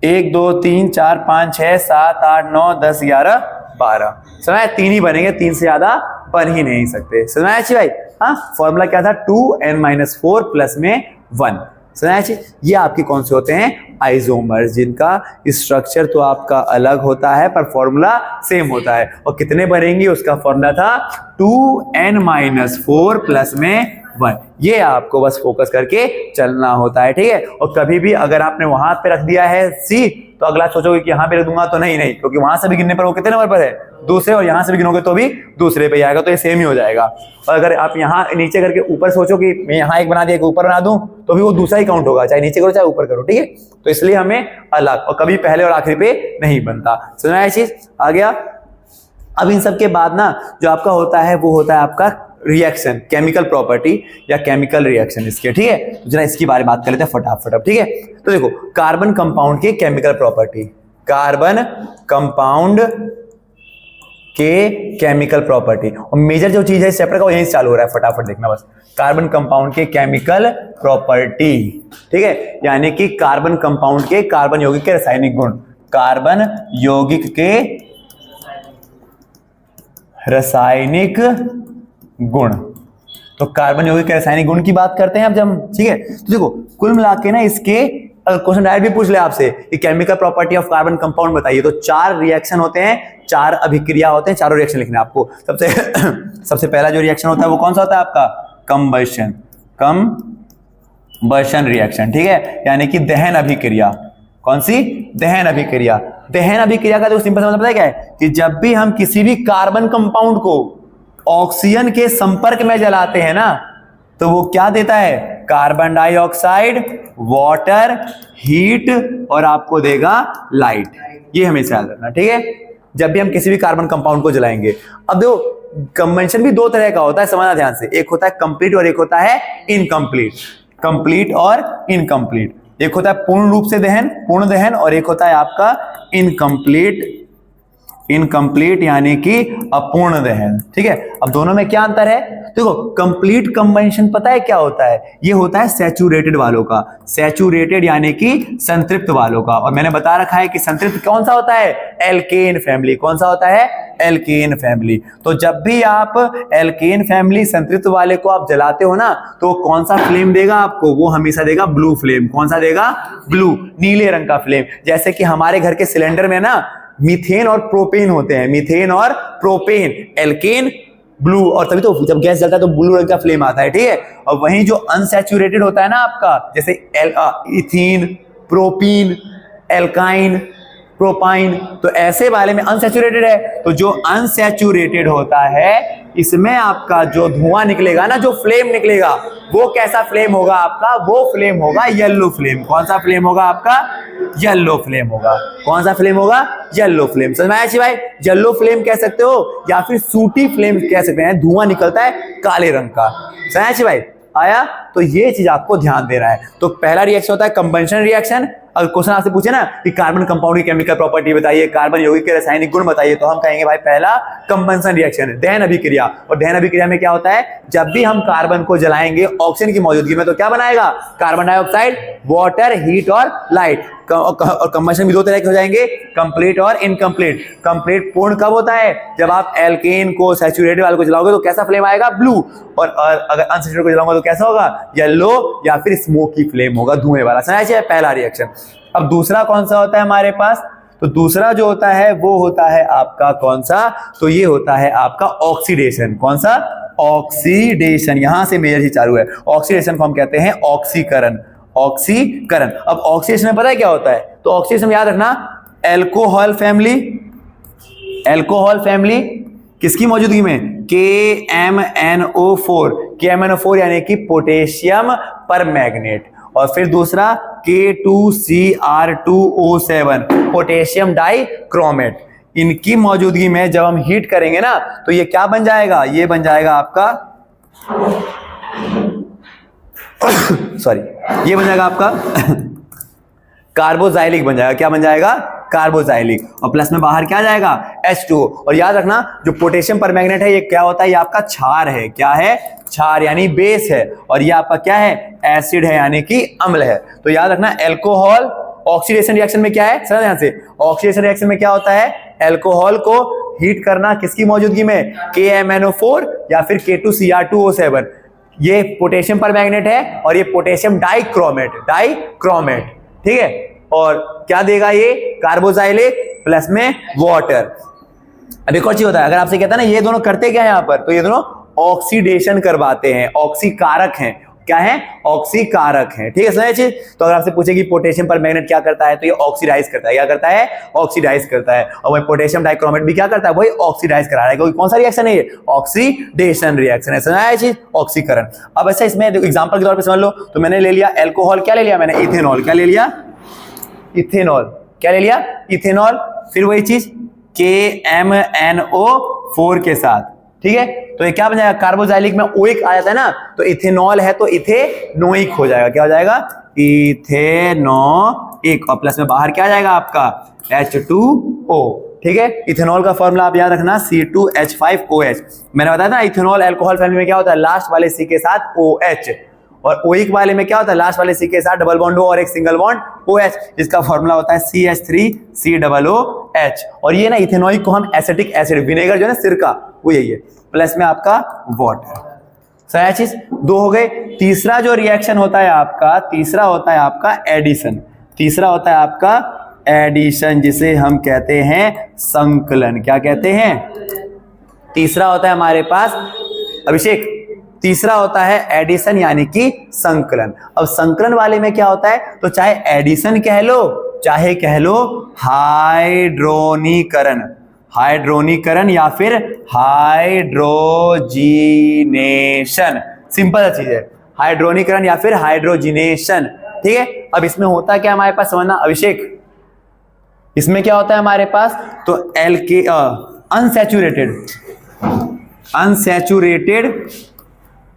1 2 3 4 5 6 7 8 9 10 11 12। समझ, 3 ही बनेंगे, 3 से ज्यादा बन ही नहीं सकते। समझ अच्छी भाई, हाँ। फॉर्मूला क्या था 2n-4 प्लस में 1। समझ अच्छी, ये आपके कौन से होते हैं आइसोमर्स, जिनका स्ट्रक्चर तो आपका अलग होता है पर फॉर्मूला सेम होता है। और कितने बनेंगे उसका फॉर्मूला था 2n-4 प्लस में 1। ये आपको बस फोकस करके चलना होता है, ठीक है। और कभी भी अगर आपने वहां पे रख दिया है सी, तो अगला सोचोगे कि यहां पे रख दूंगा, तो नहीं, क्योंकि वहां से भी गिनने पर वो कितने नंबर पर है दूसरे, और यहां से भी गिनोगे तो भी दूसरे पे आएगा, तो ये सेम ही हो जाएगा। और अगर आप यहाँ नीचे करके ऊपर सोचो कि मैं यहाँ एक बना दिया एक ऊपर बना दूं, तो भी वो दूसरा ही काउंट होगा, चाहे नीचे करो चाहे ऊपर करो, ठीक है। तो इसलिए हमें अलग, और कभी पहले और आखिरी पे नहीं बनता। समझना ये चीज आ गया। अब इन सब के बाद ना जो आपका होता है वो होता है आपका रिएक्शन, केमिकल प्रॉपर्टी या केमिकल रिएक्शन इसके, ठीक है। तो जरा इसकी बारे में बात कर लेते हैं फटाफट अब, ठीक है। तो देखो कार्बन कंपाउंड के केमिकल प्रॉपर्टी, कार्बन कंपाउंड के केमिकल प्रॉपर्टी, और मेजर जो चीज है इस चैप्टर का वो यहीं से चालू हो रहा है, फटाफट देखना बस। कार्बन कंपाउंड के केमिकल प्रॉपर्टी, ठीक है, यानी कि कार्बन कंपाउंड के, कार्बन यौगिक के रासायनिक गुण, कार्बन यौगिक के रासायनिक गुण। तो कार्बन यौगिक के रासायनिक गुण की बात करते हैं अब जब हम, ठीक है। तो देखो कुल मिला के ना इसके, अगर क्वेश्चन डायरेक्ट भी पूछ ले आपसे कि chemical property of carbon compound बताइए, तो 4 रिएक्शन होते हैं, 4 अभिक्रिया होते हैं, चारों रिएक्शन लिखना है आपको। सबसे पहला जो रिएक्शन होता है वो कौन सा होता है आपका? कंबशन रिएक्शन, ठीक है, यानी कि दहन अभिक्रिया। कौन सी? दहन अभिक्रिया। दहन अभिक्रिया का तो सिंपल मतलब पता है क्या है कि जब भी हम किसी भी कार्बन कंपाउंड को ऑक्सीजन के संपर्क में जलाते हैं ना, तो वो क्या देता है? कार्बन डाइऑक्साइड, वाटर, हीट और आपको देगा लाइट। ये हमेशा याद रखना, ठीक है, जब भी हम किसी भी कार्बन कंपाउंड को जलाएंगे। अब देखो कंबशन भी 2 तरह का होता है, समझना ध्यान से। एक होता है कंप्लीट और एक होता है इनकम्प्लीट। कंप्लीट और इनकम्प्लीट, एक होता है पूर्ण रूप से दहन, पूर्ण दहन, और एक होता है आपका इनकम्प्लीट यानी कि अपूर्ण दहन, ठीक है। अब दोनों में क्या अंतर है? देखो कंप्लीट कंबशन पता है क्या होता है? ये होता है सैचुरेटेड वालों का, सैचुरेटेड यानी कि संतृप्त वालों का। और मैंने बता रखा है कि संतृप्त कौन सा होता है? Alkane family. कौन सा होता है? Alkane family. तो जब भी आप एल्केन फैमिली संतृप्त वाले को आप जलाते हो ना, तो कौन सा फ्लेम देगा आपको? वो हमेशा देगा ब्लू फ्लेम। कौन सा देगा? ब्लू, नीले रंग का फ्लेम। जैसे कि हमारे घर के सिलेंडर में ना मीथेन और प्रोपेन होते हैं, मीथेन और प्रोपेन, एल्केन ब्लू, और तभी तो जब गैस जलता है तो ब्लू रंग का फ्लेम आता है, ठीक है। और वहीं जो अनसैचुरेटेड होता है ना आपका, जैसे इथीन, प्रोपीन, एल्काइन, प्रोपाइन, तो ऐसे वाले में अनसैचुरेटेड है। तो जो अनसैचुरेटेड होता है इसमें आपका जो धुआं निकलेगा ना, जो फ्लेम निकलेगा, वो कैसा फ्लेम होगा आपका? वो फ्लेम होगा येलो फ्लेम। कौन सा फ्लेम होगा आपका? येलो फ्लेम होगा। कौन सा फ्लेम होगा? Yellow flame. समझ में आया भाई? येलो फ्लेम कह सकते हो या फिर सूटी फ्लेम कह सकते हैं, धुआं निकलता है काले रंग का। समझ भाई? आया? तो ये चीज आपको ध्यान देना है। तो पहला रिएक्शन होता है कंबशन रिएक्शन। अगर क्वेश्चन आपसे पूछे ना कि कार्बन कंपाउंड की केमिकल प्रॉपर्टी बताइए, कार्बन यौगिक के रासायनिक गुण बताइए, तो हम कहेंगे भाई पहला कंबशन रिएक्शन, दहन अभिक्रिया। और दहन अभिक्रिया में क्या होता है? जब भी हम कार्बन को जलाएंगे ऑक्सीजन की मौजूदगी में, तो क्या बनाएगा? कार्बन डाइऑक्साइड, वाटर, हीट और लाइट। और कंबशन भी 2 तरह के हो जाएंगे, कंप्लीट और इनकम्प्लीट। कंप्लीट पूर्ण कब होता है? जब आप एल्केन को, सैचुरेटेड वाले को जलाओगे तो कैसा फ्लेम आएगा? ब्लू। और अगर अनसैचुरेटेड को जलाओगे तो कैसा होगा? येलो या फिर स्मोकी फ्लेम होगा, धुएं वाला। समझ आया? पहला रिएक्शन। अब दूसरा कौन सा होता है हमारे पास? तो दूसरा जो होता है वो होता है आपका कौन सा? तो ये होता है आपका ऑक्सीडेशन। कौन सा? ऑक्सीडेशन। यहां से मेजर ही चालू है। ऑक्सीडेशन को हम कहते हैं ऑक्सीकरण। ऑक्सीकरण। अब ऑक्सीडेशन में पता है क्या होता है? तो ऑक्सीडेशन में याद रखना, अल्कोहल फैमिली, अल्कोहल फैमिली किसकी मौजूदगी में? KMnO4। KMnO4 यानी कि पोटेशियम परमैंगनेट। और फिर दूसरा K2Cr2O7, पोटेशियम डाइक्रोमेट। इनकी मौजूदगी में जब हम हीट करेंगे ना, तो ये क्या बन जाएगा? ये बन जाएगा आपका सॉरी, ये बन जाएगा आपका कार्बोजाइलिक बन जाएगा। क्या बन जाएगा? कार्बोजाइलिक। और प्लस में बाहर क्या जाएगा? H2O। और याद रखना जो पोटेशियम परमैंगनेट है ये क्या होता है? ये आपका क्षार है। क्या है? क्षार यानी बेस है। और ये आपका क्या है? एसिड है यानी कि अम्ल है। तो याद रखना अल्कोहल ऑक्सीडेशन रिएक्शन में क्या है? समझ ध्यान से। ऑक्सीडेशन रिएक्शन में क्या होता है? अल्कोहल को हीट करना किसकी मौजूदगी में? KMnO4 या फिर K2Cr2O7। ये पोटेशियम परमैंगनेट है और ये पोटेशियम डाइक्रोमेट, डाइक्रोमेट, ठीक है। और क्या देगा ये? कार्बोजाइलिक प्लस में वाटर। अब एक और चीज होता है, अगर आपसे कहता है ना ये दोनों करते क्या है यहाँ पर, तो ये दोनों ऑक्सीडेशन करवाते हैं, ऑक्सीकारक हैं। क्या है? ऑक्सीकारक है, ठीक है। समझे चीज? तो अगर आपसे पूछे कि पोटेशियम परमैंगनेट क्या करता है, तो ये ऑक्सीडाइज करता है। क्या करता है? ऑक्सीडाइज करता है। और वही पोटेशियम डाइक्रोमेट भी क्या करता है? वही ऑक्सीडाइज करा रहा है। क्योंकि कौन सा रिएक्शन है ये? ऑक्सीडेशन रिएक्शन है। समझा चीज? ऑक्सीकरण। अब ऐसा इसमें एग्जांपल के तौर पे समझ लो, तो मैंने ले लिया अल्कोहल, क्या ले लिया मैंने? इथेनॉल। क्या ले लिया? इथेनॉल। क्या ले लिया? इथेनॉल। फिर वही चीज KMnO4 के साथ, ठीक है। तो ये क्या बन जाएगा? कार्बोजाइलिक में ओइक आ जाता है ना, तो इथेनॉल है तो इथेनोइक हो जाएगा। क्या हो जाएगा? इथेनोइक। और प्लस में बाहर क्या आ जाएगा आपका? H2O, ठीक है। इथेनॉल का फॉर्मूला आप याद रखना C2H5OH। मैंने बताया था इथेनॉल अल्कोहल फैमिली में क्या होता है? लास्ट वाले C के साथ OH। और OH वाले में क्या होता है, लास्ट वाले C के साथ डबल बॉन्ड O और एक सिंगल बॉन्ड OH, जिसका फॉर्मूला होता है CH3COOH। और ये ना इथेनॉइक को हम एसिटिक एसिड, विनेगर जो है ना सिरका, वो यही है, प्लस में आपका वाटर। सही चीज, दो हो गए। तीसरा जो रिएक्शन होता है आपका, तीसरा होता है आपका एडिशन। तीसरा होता है आपका एडिशन, जिसे हम कहते हैं संकलन। क्या कहते हैं? तीसरा होता है हमारे पास अभिषेक, तीसरा होता है एडिशन यानी कि संकलन। अब संकलन वाले में क्या होता है, तो चाहे एडिशन कह लो, चाहे कह लो हाइड्रोनीकरण, हाइड्रोनीकरण या फिर हाइड्रोजिनेशन, सिंपल चीज है, हाइड्रोनीकरण या फिर हाइड्रोजिनेशन। ठीक है, अब इसमें होता क्या हमारे पास समझना अभिषेक, इसमें क्या होता है हमारे पास, तो अनसैचुरेटेड,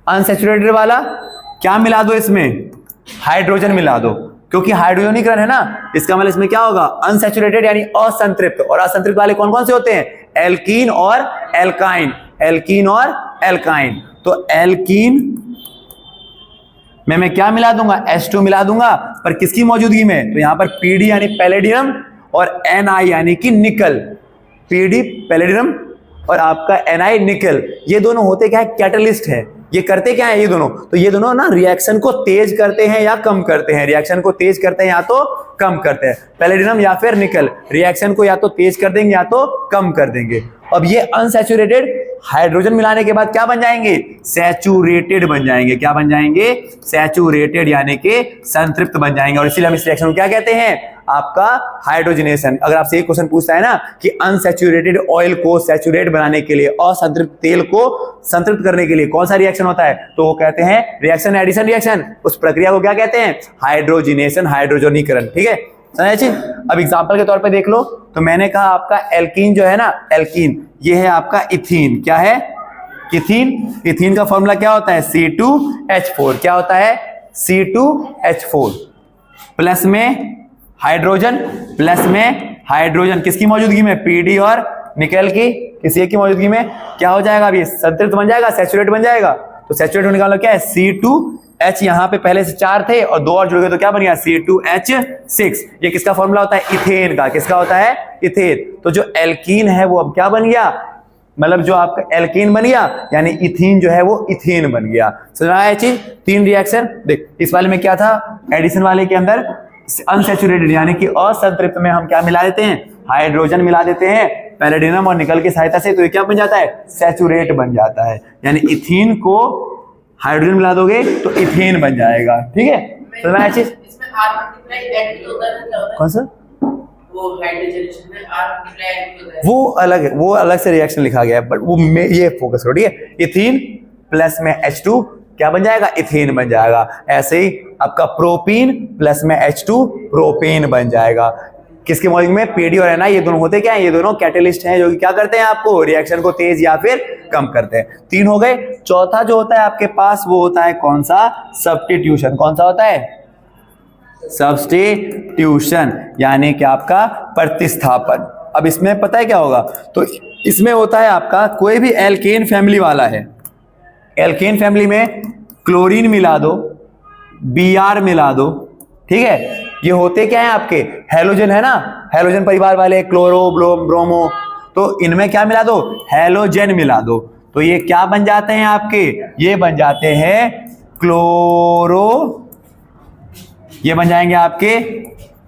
अनसैचुरेटेड वाला क्या मिला दो, इसमें हाइड्रोजन मिला दो, क्योंकि हाइड्रोजनीकरण है ना, इसका मतलब इसमें क्या होगा, अनसैचुरेटेड यानी असंतृप्त। और असंतृप्त वाले कौन कौन से होते हैं, एल्कीन और एल्काइन, एल्कीन और एल्काइन। तो एल्कीन में मैं क्या मिला दूंगा, H2 मिला दूंगा, पर किसकी मौजूदगी में, तो यहां पर PD यानी पैलेडियम और Na यानी कि निकल, PD पैलेडियम और आपका Na निकल, ये दोनों होते क्या है, कैटलिस्ट है। ये करते क्या है ये दोनों, तो ये दोनों ना रिएक्शन को तेज करते हैं या कम करते हैं, रिएक्शन को तेज करते हैं या तो कम करते हैं। पैलेडियम या फिर निकल रिएक्शन को या तो तेज कर देंगे या तो कम कर देंगे। अब ये अनसैचुरेटेड हाइड्रोजन मिलाने के बाद क्या बन जाएंगे, सैचुरेटेड बन जाएंगे। क्या बन जाएंगे, सैचुरेटेड यानी कि संतृप्त बन जाएंगे। और इसीलिए हम इस रिएक्शन को क्या कहते हैं, आपका हाइड्रोजनेशन। अगर आपसे एक क्वेश्चन पूछता है ना कि अनसैचुरेटेड ऑयल को सैचुरेट बनाने के लिए, असंतृप्त तेल को संतृप्त करने के लिए कौन सा रिएक्शन होता है, तो वो कहते हैं रिएक्शन एडिशन रिएक्शन। उस प्रक्रिया को क्या कहते हैं, हाइड्रोजिनेशन, हाइड्रोजनीकरण। ठीक है, समझ। अब एग्जांपल के तौर पे देख लो, तो मैंने कहा आपका एल्कीन जो है ना, एल्कीन ये है आपका इथीन। क्या है, इथीन। इथीन का फॉर्मूला क्या होता है, C2H4। क्या होता है, C2H4 प्लस में हाइड्रोजन, प्लस में हाइड्रोजन किसकी मौजूदगी में, PD और निकल की किसी एक की मौजूदगी में क्या हो जाएगा, अब ये संतृप्त बन जाएगा, सैचुरेट बन जाएगा। तो सैचुरेट होने का मतलब क्या है, C2H, यहाँ पे पहले से 4 थे और 2 और जुड़ गए तो क्या बन गया, C2H6। ये किसका फॉर्मूला होता है, इथेन का। किसका होता है, इथेन। तो जो एल्कीन है वो अब क्या बन गया, मतलब जो आपका एल्कीन बन गया, यानी इथीन जो है वो इथेन बन गया। समझ में आया चीज। 3 रिएक्शन देख, इस वाले में क्या था, एडिशन वाले के अंदर अनसैचुरेटेड यानी कि असंतृप्त में हम क्या मिला देते हैं, हाइड्रोजन मिला देते हैं पैलेडियम और निकल की सहायता से, तो ये क्या बन जाता है, सैचुरेट बन जाता है। यानी इथीन को हाइड्रोजन मिला दोगे तो इथेन बन जाएगा। ठीक है, तो मैं चीज इसमें R मल्टीप्लाई ऐड होता है, क्या होता है, कौन सा, वो हाइड्रोजनेशन में R मल्टीप्लाई ऐड होता है, वो अलग है, वो अलग से रिएक्शन लिखा गया है, बट वो ये फोकस करो। ठीक है, इथीन प्लस में H2 क्या बन जाएगा, इथेन बन जाएगा। ऐसे ही आपका प्रोपीन प्लस में H2 प्रोपेन बन जाएगा। किसकी मौजूदगी में, PD और Na, ये दोनों होते क्या है, ये दोनों कैटलिस्ट हैं जो कि क्या करते हैं, आपको रिएक्शन को तेज या फिर कम करते हैं। 3 हो गए। चौथा जो होता है आपके पास वो होता है कौन सा, सब्स्टिट्यूशन। कौन सा होता है, सब्स्टिट्यूशन यानी कि आपका प्रतिस्थापन। अब इसमें पता है क्या होगा, तो इसमें होता है आपका कोई भी एल्केन फैमिली वाला है, एल्केन फैमिली में क्लोरीन मिला दो, Br मिला दो। ठीक है, ये होते क्या है आपके, हैलोजन है ना, हैलोजन परिवार वाले, क्लोरो ब्रोमो, तो इनमें क्या मिला दो, हैलोजन मिला दो, तो ये क्या बन जाते हैं आपके, ये बन जाते हैं क्लोरो, ये बन जाएंगे आपके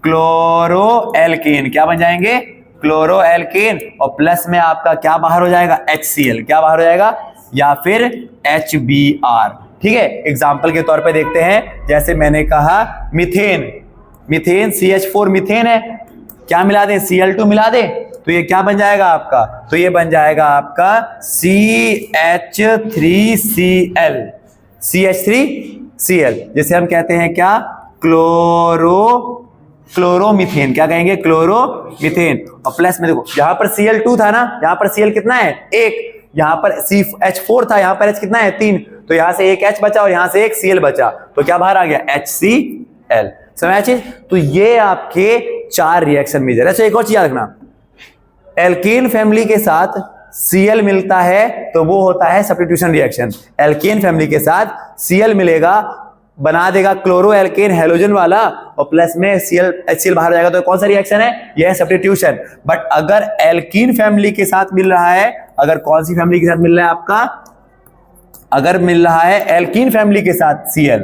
क्लोरो एल्केन। क्या बन जाएंगे, क्लोरो एल्केन। और प्लस में आपका क्या बाहर हो जाएगा, HCl। क्या बाहर हो जाएगा, या फिर HBr। ठीक है, एग्जाम्पल के तौर पे देखते हैं, जैसे मैंने कहा मीथेन, मीथेन CH4 मीथेन है, क्या मिला दें, Cl2 मिला दें, तो ये क्या बन जाएगा आपका, तो ये बन जाएगा आपका CH3Cl, CH3Cl, जिसे हम कहते हैं क्या, क्लोरोमीथेन। क्या कहेंगे, क्लोरोमीथेन। और प्लस में देखो, यहां पर Cl2 था ना, यहां पर Cl कितना है, 1, यहां पर H4 था, यहां पर H कितना है, 3, तो यहां से एक H बचा और यहां से एक Cl बचा, तो क्या बाहर आ गया, HCl। समझ चीज। तो ये आपके 4 रिएक्शन मेजर। अच्छा, एक और चीज याद रखना, एल्केन फैमिली के साथ Cl मिलता है तो वो होता है सब्स्टिट्यूशन रिएक्शन। एल्केन फैमिली के साथ Cl मिलेगा बना देगा क्लोरो एल्केन हेलोजन वाला और प्लस में HCl बाहर हो जाएगा। तो कौन सा रिएक्शन है? यह है सब्स्टिट्यूशन। बट अगर एल्कीन फैमिली के साथ मिल रहा है, अगर कौन सी फैमिली के साथ मिल रहा है आपका? अगर मिल रहा है एल्कीन फैमिली के साथ Cl,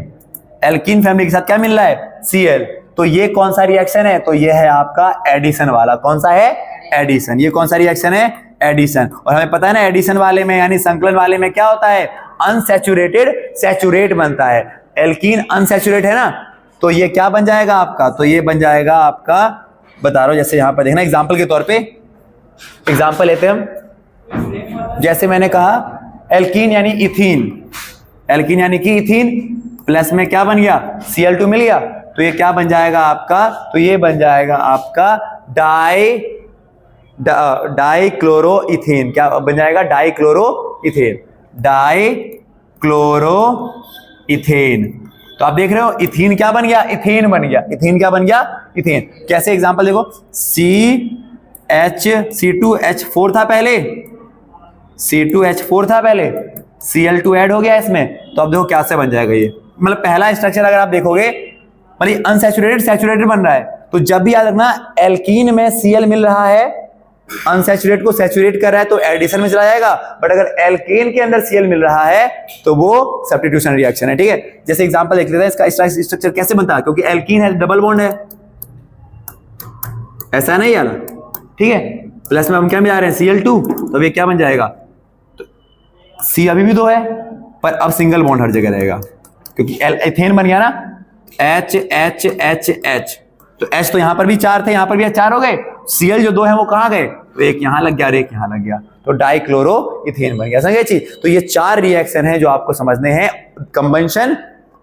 एल्कीन फैमिली के साथ क्या मिल रहा है? Cl। तो ये कौन सा रिएक्शन है? तो ये है आपका एडिशन वाला। कौन सा है? एडिशन। ये कौन सा रिएक्शन है? एडिशन। और हमें पता है ना एडिशन वाले में यानी संकलन वाले में क्या होता है? अनसैचुरेटेड सैचुरेट बनता है। एल्कीन अनसैचुरेट है ना, तो ये क्या बन जाएगा आपका? तो ये बन जाएगा आपका, बता रहा हूं, जैसे यहां पर देखना एग्जांपल के तौर पे, एग्जांपल लेते हैं हम। जैसे मैंने कहा एल्कीन यानी इथीन, एल्कीन यानी कि इथीन, प्लस में क्या बन गया? Cl2 मिल गया। तो ये क्या बन जाएगा आपका? तो ये बन जाएगा आपका डाइक्लोरोइथेन। क्या बन जाएगा? Dichloroethane, dichloroethane. तो आप देख रहे हो इथीन क्या बन गया? इथेन बन गया। इथेन क्या बन गया? इथेन। कैसे? एग्जांपल देखो, C2H4 था पहले, C2H4 था पहले, Cl2 ऐड हो गया इसमें। तो अब देखो क्या से बन जाएगा ये, मतलब पहला स्ट्रक्चर अगर आप देखोगे मतलब अनसैचुरेटेड सैचुरेटेड बन रहा है। तो जब भी याद रखना एल्कीन में Cl मिल रहा है, अनसैचुरेट को सैचुरेट कर रहा है तो एडिशन में चला जाएगा। बट अगर एल्केन के अंदर Cl मिल रहा है तो वो सब्स्टिट्यूशन रिएक्शन है। ठीक है, जैसे एग्जांपल देख लेते हैं इसका स्ट्रक्चर कैसे बनता है। क्योंकि एल्कीन है, डबल बॉन्ड है, ऐसा नहीं यार, ठीक है। प्लस में हम क्या मिला रहे हैं? Cl2। तो ये क्या बन जाएगा? तो C अभी भी 2 है पर अब सिंगल बॉन्ड हर जगह रहेगा क्योंकि एथेन बन गया ना, H H H H। तो H तो यहां पर भी 4 थे, यहां पर भी 4 हो गए। Cl जो 2 है वो कहां गए? तो एक यहां लग गया और एक यहां लग गया, तो डाइक्लोरोइथेन बन गया। समझे चीज? तो ये 4 रिएक्शन है जो आपको समझने हैं। कंबंशन,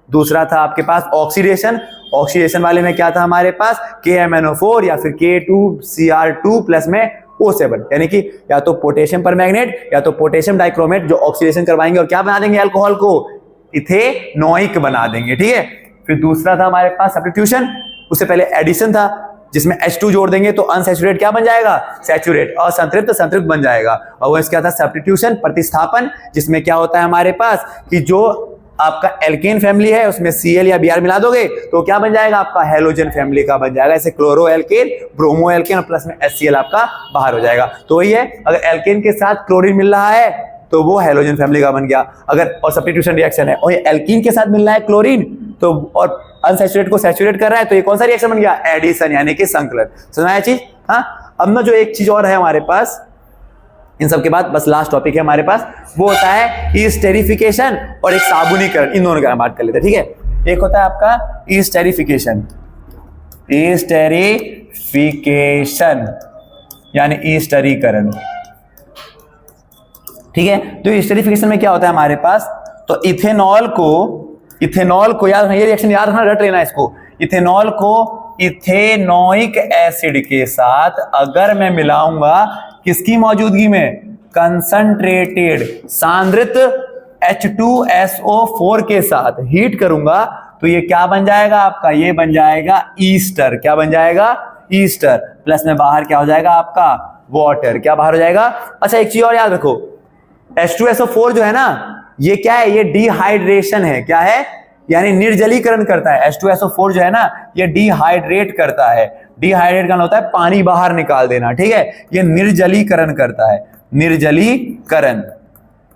दूसरा था आपके पास ऑक्सीडेशन। ऑक्सीडेशन वाले में क्या था हमारे पास? KMnO4 या फिर K2Cr2 प्लस में O7, यानी कि या तो पोटेशियम परमैंगनेट या तो पोटेशियम डाइक्रोमेट जो ऑक्सीडेशन करवाएंगे और क्या बना देंगे? अल्कोहल को इथेनोइक बना देंगे। ठीक है, फिर दूसरा था हमारे पास सब्स्टिट्यूशन, उससे पहले एडिशन था जिसमें H2 जोड़ देंगे तो अनसैचुरेट क्या बन जाएगा? सैचुरेट। और संतृप्त संतृप्त बन जाएगा। और वो इसका था सब्स्टिट्यूशन, प्रतिस्थापन, जिसमें क्या होता है हमारे पास कि जो आपका एल्केन फैमिली है उसमें Cl या Br मिला दोगे तो क्या बन जाएगा? आपका हेलोजन फैमिली का बन जाएगा। ऐसे क्लोरो एल्केन, ब्रोमो एल्केन और प्लस में HCl आपका बाहर हो जाएगा। तो वही है, अगर एल्केन के साथ क्लोरीन मिल रहा है तो वो हेलोजन फैमिली का बन गया। अगर और सब्स्टिट्यूशन रिएक्शन है और ये एल्कीन के साथ मिल रहा है क्लोरीन तो और अनसैचुरेट को सैचुरेट कर रहा है तो ये कौन सा रिएक्शन बन गया? एडिशन, यानी कि संकलन। समझ आया चीज? हाँ, अब ना जो एक चीज और है हमारे पास इन सब के बाद, बस लास्ट टॉपिक है हमारे पास, वो होता है ईस्टेरिफिकेशन और एक साबुनीकरण। इन दोनों का बात कर लेते हैं। ठीक है, एक होता है आपका ईस्टेरिफिकेशन, ईस्टेरिफिकेशन यानी ईस्टरीकरण। ठीक है, तो ईस्टेरिफिकेशन में क्या होता है हमारे पास? तो इथेनॉल को याद रखना, ये रिएक्शन याद रखना, रट लेना इसको। इथेनॉल को इथेनोइक एसिड के साथ अगर मैं मिलाऊंगा किसकी मौजूदगी में? कंसंट्रेटेड सांद्रित H2SO4 के साथ हीट करूंगा तो ये क्या बन जाएगा आपका? ये बन जाएगा ईस्टर। क्या बन जाएगा? ईस्टर। प्लस में बाहर क्या हो जाएगा आपका? वाटर। क्या बाहर हो जाएगा? अच्छा, एक चीज और याद रखो, H2SO4 जो है ना, ये क्या है? ये डिहाइड्रेशन है। क्या है? यानी निर्जलीकरण करता है। H2SO4 जो है ना, ये डिहाइड्रेट करता है। डिहाइड्रेट करना होता है पानी बाहर निकाल देना। ठीक है, ये निर्जलीकरण करता है। निर्जलीकरण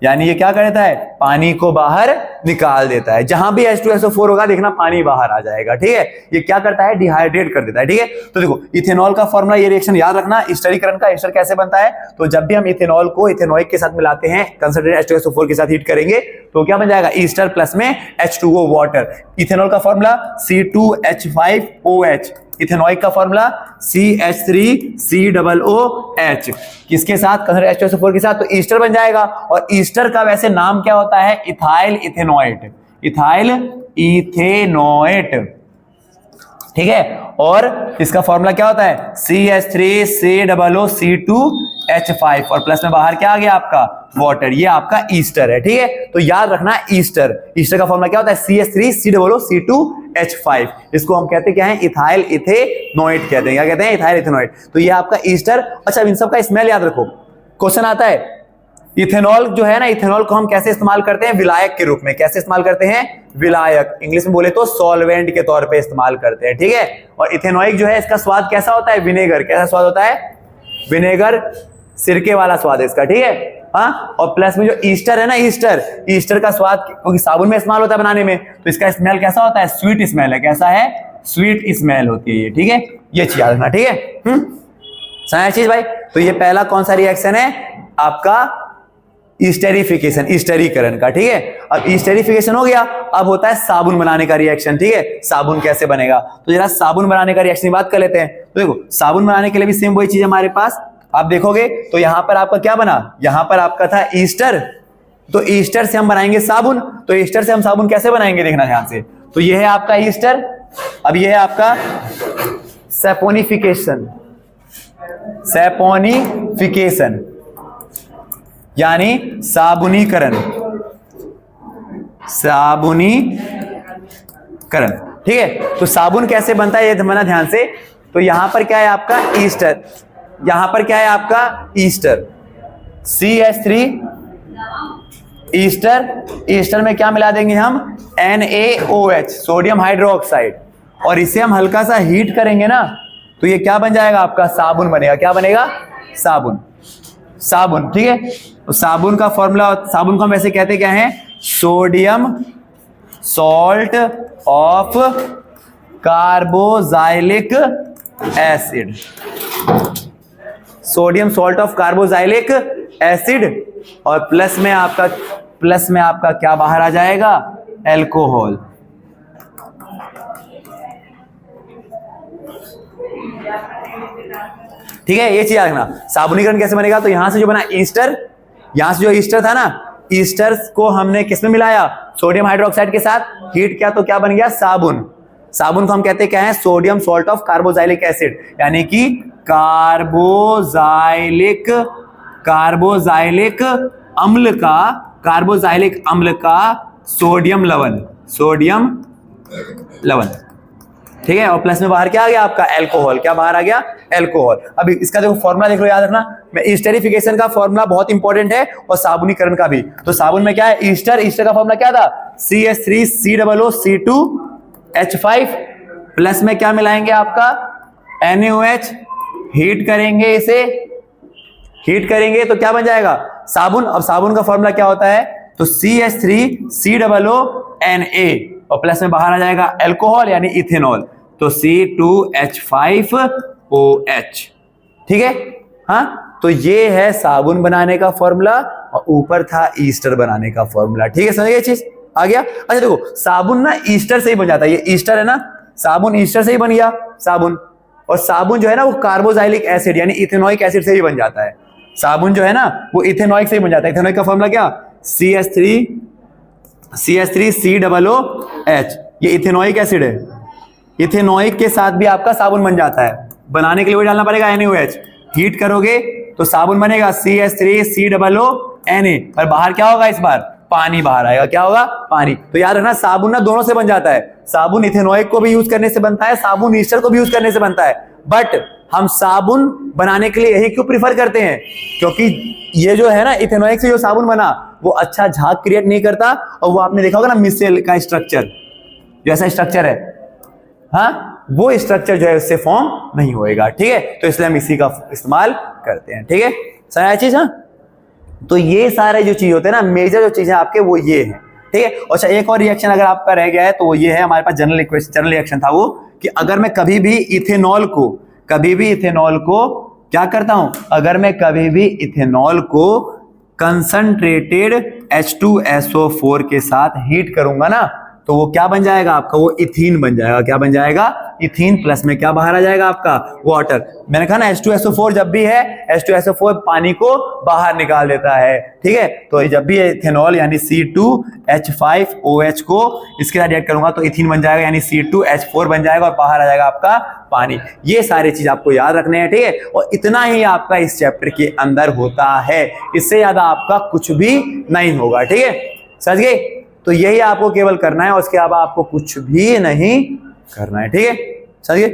यानी ये क्या करता है? पानी को बाहर निकाल देता है। जहां भी H2SO4 होगा देखना पानी बाहर आ जाएगा। ठीक है, ये क्या करता है? डिहाइड्रेट कर देता है। ठीक है, तो देखो इथेनॉल का फॉर्मूला, ये रिएक्शन याद रखना। ईस्टरीकरण का ईस्टर कैसे बनता है? तो जब भी हम इथेनॉल को इथेनोइक के साथ मिलाते हैं, कंसंट्रेटेड H2SO4 के साथ हीट करेंगे तो क्या बन जाएगा? ईस्टर प्लस में H2O वाटर। इथेनॉल का फॉर्मूला C2H5OH, इथेनोइक का फॉर्मूला CH3COOH। किसके साथ? कंसंट्रेटेड H2SO4 के साथ, तो ईस्टर बन जाएगा। और ईस्टर का वैसे नाम क्या होता है? Ethyl ethanoate. Ethyl ethanoate. ठीक है, और इसका फॉर्मूला क्या होता है? CH3COOC2H5 और प्लस में बाहर क्या आ गया आपका? वाटर। ये आपका ईस्टर है। ठीक है, तो याद रखना ईस्टर का फॉर्मूला क्या होता है? CH3COOC2H5। इसको हम कहते क्या है? इथाइल इथेनोएट कहते हैं। क्या कहते हैं? Ethyl ethanoate. तो ये आपका ईस्टर। अच्छा, इन सब का स्मेल याद रखो, क्वेश्चन आता है इथेनॉल जो है ना, इथेनॉल को हम कैसे इस्तेमाल करते हैं? विलायक के रूप में। कैसे इस्तेमाल करते हैं? विलायक, इंग्लिश में बोले तो सॉल्वेंट के तौर पे इस्तेमाल करते हैं, ठीक है। और इथेनॉइक जो है इसका स्वाद कैसा होता है? विनेगर। कैसा स्वाद होता है? विनेगर, सिरके वाला स्वाद है इसका, ठीक है। हाँ, और प्लस में जो ईस्टर है ना, ईस्टर का स्वाद क्योंकि साबुन में इस्तेमाल होता है बनाने में, तो इसका स्मेल कैसा होता है? स्वीट स्मेल है। कैसा है? स्वीट स्मेल होती है ये, ठीक है। ये चीज याद रखना, ठीक है। समझ चीज भाई। तो ये पहला कौन सा रिएक्शन है आपका? ईस्टेरिफिकेशन, ईस्टरीकरण का, ठीक है। अब ईस्टेरिफिकेशन हो गया, अब होता है साबुन बनाने का रिएक्शन, ठीक है। साबुन कैसे बनेगा? तो जरा साबुन बनाने का रिएक्शन की बात कर लेते हैं। तो देखो, साबुन बनाने के लिए भी सेम वही चीज हमारे पास। आप देखोगे तो यहां पर आपका क्या बना? यहां पर आपका था ईस्टर, तो ईस्टर से हम बनाएंगे साबुन। तो ईस्टर से हम साबुन कैसे बनाएंगे? देखना ध्यान से। तो ये है आपका ईस्टर, अब ये है आपका सैपोनिफिकेशन, सैपोनिफिकेशन यानी साबुनीकरण, साबुनीकरण, ठीक है। तो साबुन कैसे बनता है ये समझना ध्यान से। तो यहां पर क्या है आपका? ईस्टर, यहां पर क्या है आपका? Easter, CH3 Easter. ईस्टर में क्या मिला देंगे हम? NaOH, सोडियम हाइड्रोक्साइड, और इसे हम हल्का सा हीट करेंगे ना, तो ये क्या बन जाएगा आपका? साबुन बनेगा। क्या बनेगा? साबुन, साबुन, ठीक है। तो साबुन का फॉर्मूला, साबुन को हम वैसे कहते क्या है? Sodium salt of carboxylic acid, sodium salt of carboxylic acid, और प्लस में आपका क्या बाहर आ जाएगा? एल्कोहल। ठीक है, ये चीज रखना। साबुनीकरण कैसे बनेगा? तो यहां से जो बना ईस्टर, यहां से जो ईस्टर था ना, ईस्टर को हमने किसमें मिलाया? सोडियम हाइड्रोक्साइड के साथ हीट किया, तो क्या बन गया? साबुन। साबुन को हम कहते क्या है? Sodium salt of carboxylic acid, यानी कि कार्बोजाइलिक अम्ल का सोडियम लवण, ठीक है। और प्लस में बाहर क्या आ गया आपका? एल्कोहल। क्या बाहर आ गया? एल्कोहल। अभी इसका देखो फॉर्मूला देख लो, याद रखना। मैं ईस्टेरिफिकेशन का फॉर्मूला बहुत इंपॉर्टेंट है, और साबुनीकरण का भी। तो साबुन में क्या है? ईस्टर का फॉर्मूला क्या था? CH3COO2H5, प्लस में क्या मिलाएंगे आपका? NaOH, हीट करेंगे, इसे हीट करेंगे तो क्या बन जाएगा? साबुन। अब साबुन का फॉर्मूला क्या होता है? तो CH3COONA, और प्लस में बाहर आ जाएगा एल्कोहल यानी इथेनॉल, तो C2H5OH, ठीक है। हाँ, तो ये है साबुन बनाने का फॉर्मूला, और ऊपर था ईस्टर बनाने का फॉर्मूला, ठीक है। समझ गए चीज? आ गया। अच्छा देखो, साबुन ना ईस्टर से ही बन जाता है। ये ईस्टर है ना, साबुन ईस्टर से ही बन गया साबुन। और साबुन जो है ना वो कार्बोजाइलिक एसिड यानी इथेनोइक एसिड से ही बन जाता है। साबुन जो है ना वो इथेनोइक से ही बन जाता है। इथेनोइक का फॉर्मूला क्या? CH3COOH, ये इथेनोइक एसिड है। इथेनोइक के साथ भी आपका साबुन बन जाता है। बनाने के लिए वो डालना पड़ेगा NaOH, हीट करोगे तो साबुन बनेगा CH3COONA, और बाहर क्या होगा? इस बार पानी बाहर आएगा। क्या होगा? पानी। तो याद रखना, साबुन ना दोनों से बन जाता है। साबुन इथेनोइक को भी यूज करने से बनता है, साबुन ईस्टर को भी यूज करने से बनता है। बट हम साबुन बनाने के लिए यही क्यों प्रीफर करते हैं? क्योंकि ये जो है ना इथेनोइक से जो साबुन बना वो अच्छा झाग क्रिएट नहीं करता, और वो आपने देखा होगा ना मिसेल का स्ट्रक्चर, जैसा स्ट्रक्चर है, हाँ, वो स्ट्रक्चर जो है उससे फॉर्म नहीं होएगा, ठीक है। तो इसलिए हम इसी का इस्तेमाल करते हैं, ठीक है। सारी चीज, हाँ। तो ये सारे जो चीज होते हैं ना, मेजर जो चीजें आपके वो ये है, ठीक है। अच्छा, एक और रिएक्शन अगर आपका रह गया है तो वो ये है, हमारे पास जनरल रिएक्शन था वो, कि अगर मैं कभी भी इथेनॉल को क्या करता हूं, अगर मैं कभी भी इथेनॉल को कंसंट्रेटेड H2SO4 के साथ हीट करूंगा ना, तो वो क्या बन जाएगा आपका? वो इथीन बन जाएगा। क्या बन जाएगा? इथीन। प्लस में क्या बाहर आ जाएगा आपका? वाटर। मैंने कहा ना H2SO4 जब भी है, H2SO4 पानी को बाहर निकाल देता है, ठीक है। तो जब भी इथेनॉल यानी C2H5OH को इसके साथ रिएक्ट करूंगा तो इथीन बन जाएगा, यानी C2H4 बन जाएगा, और बाहर आ जाएगा आपका पानी। ये सारी चीज आपको याद रखने हैं, ठीक है। और इतना ही आपका इस चैप्टर के अंदर होता है, इससे ज्यादा आपका कुछ भी नहीं होगा, ठीक है। समझ गए? तो यही आपको केवल करना है, और उसके अलावा आपको कुछ भी नहीं करना है, ठीक है। समझिए।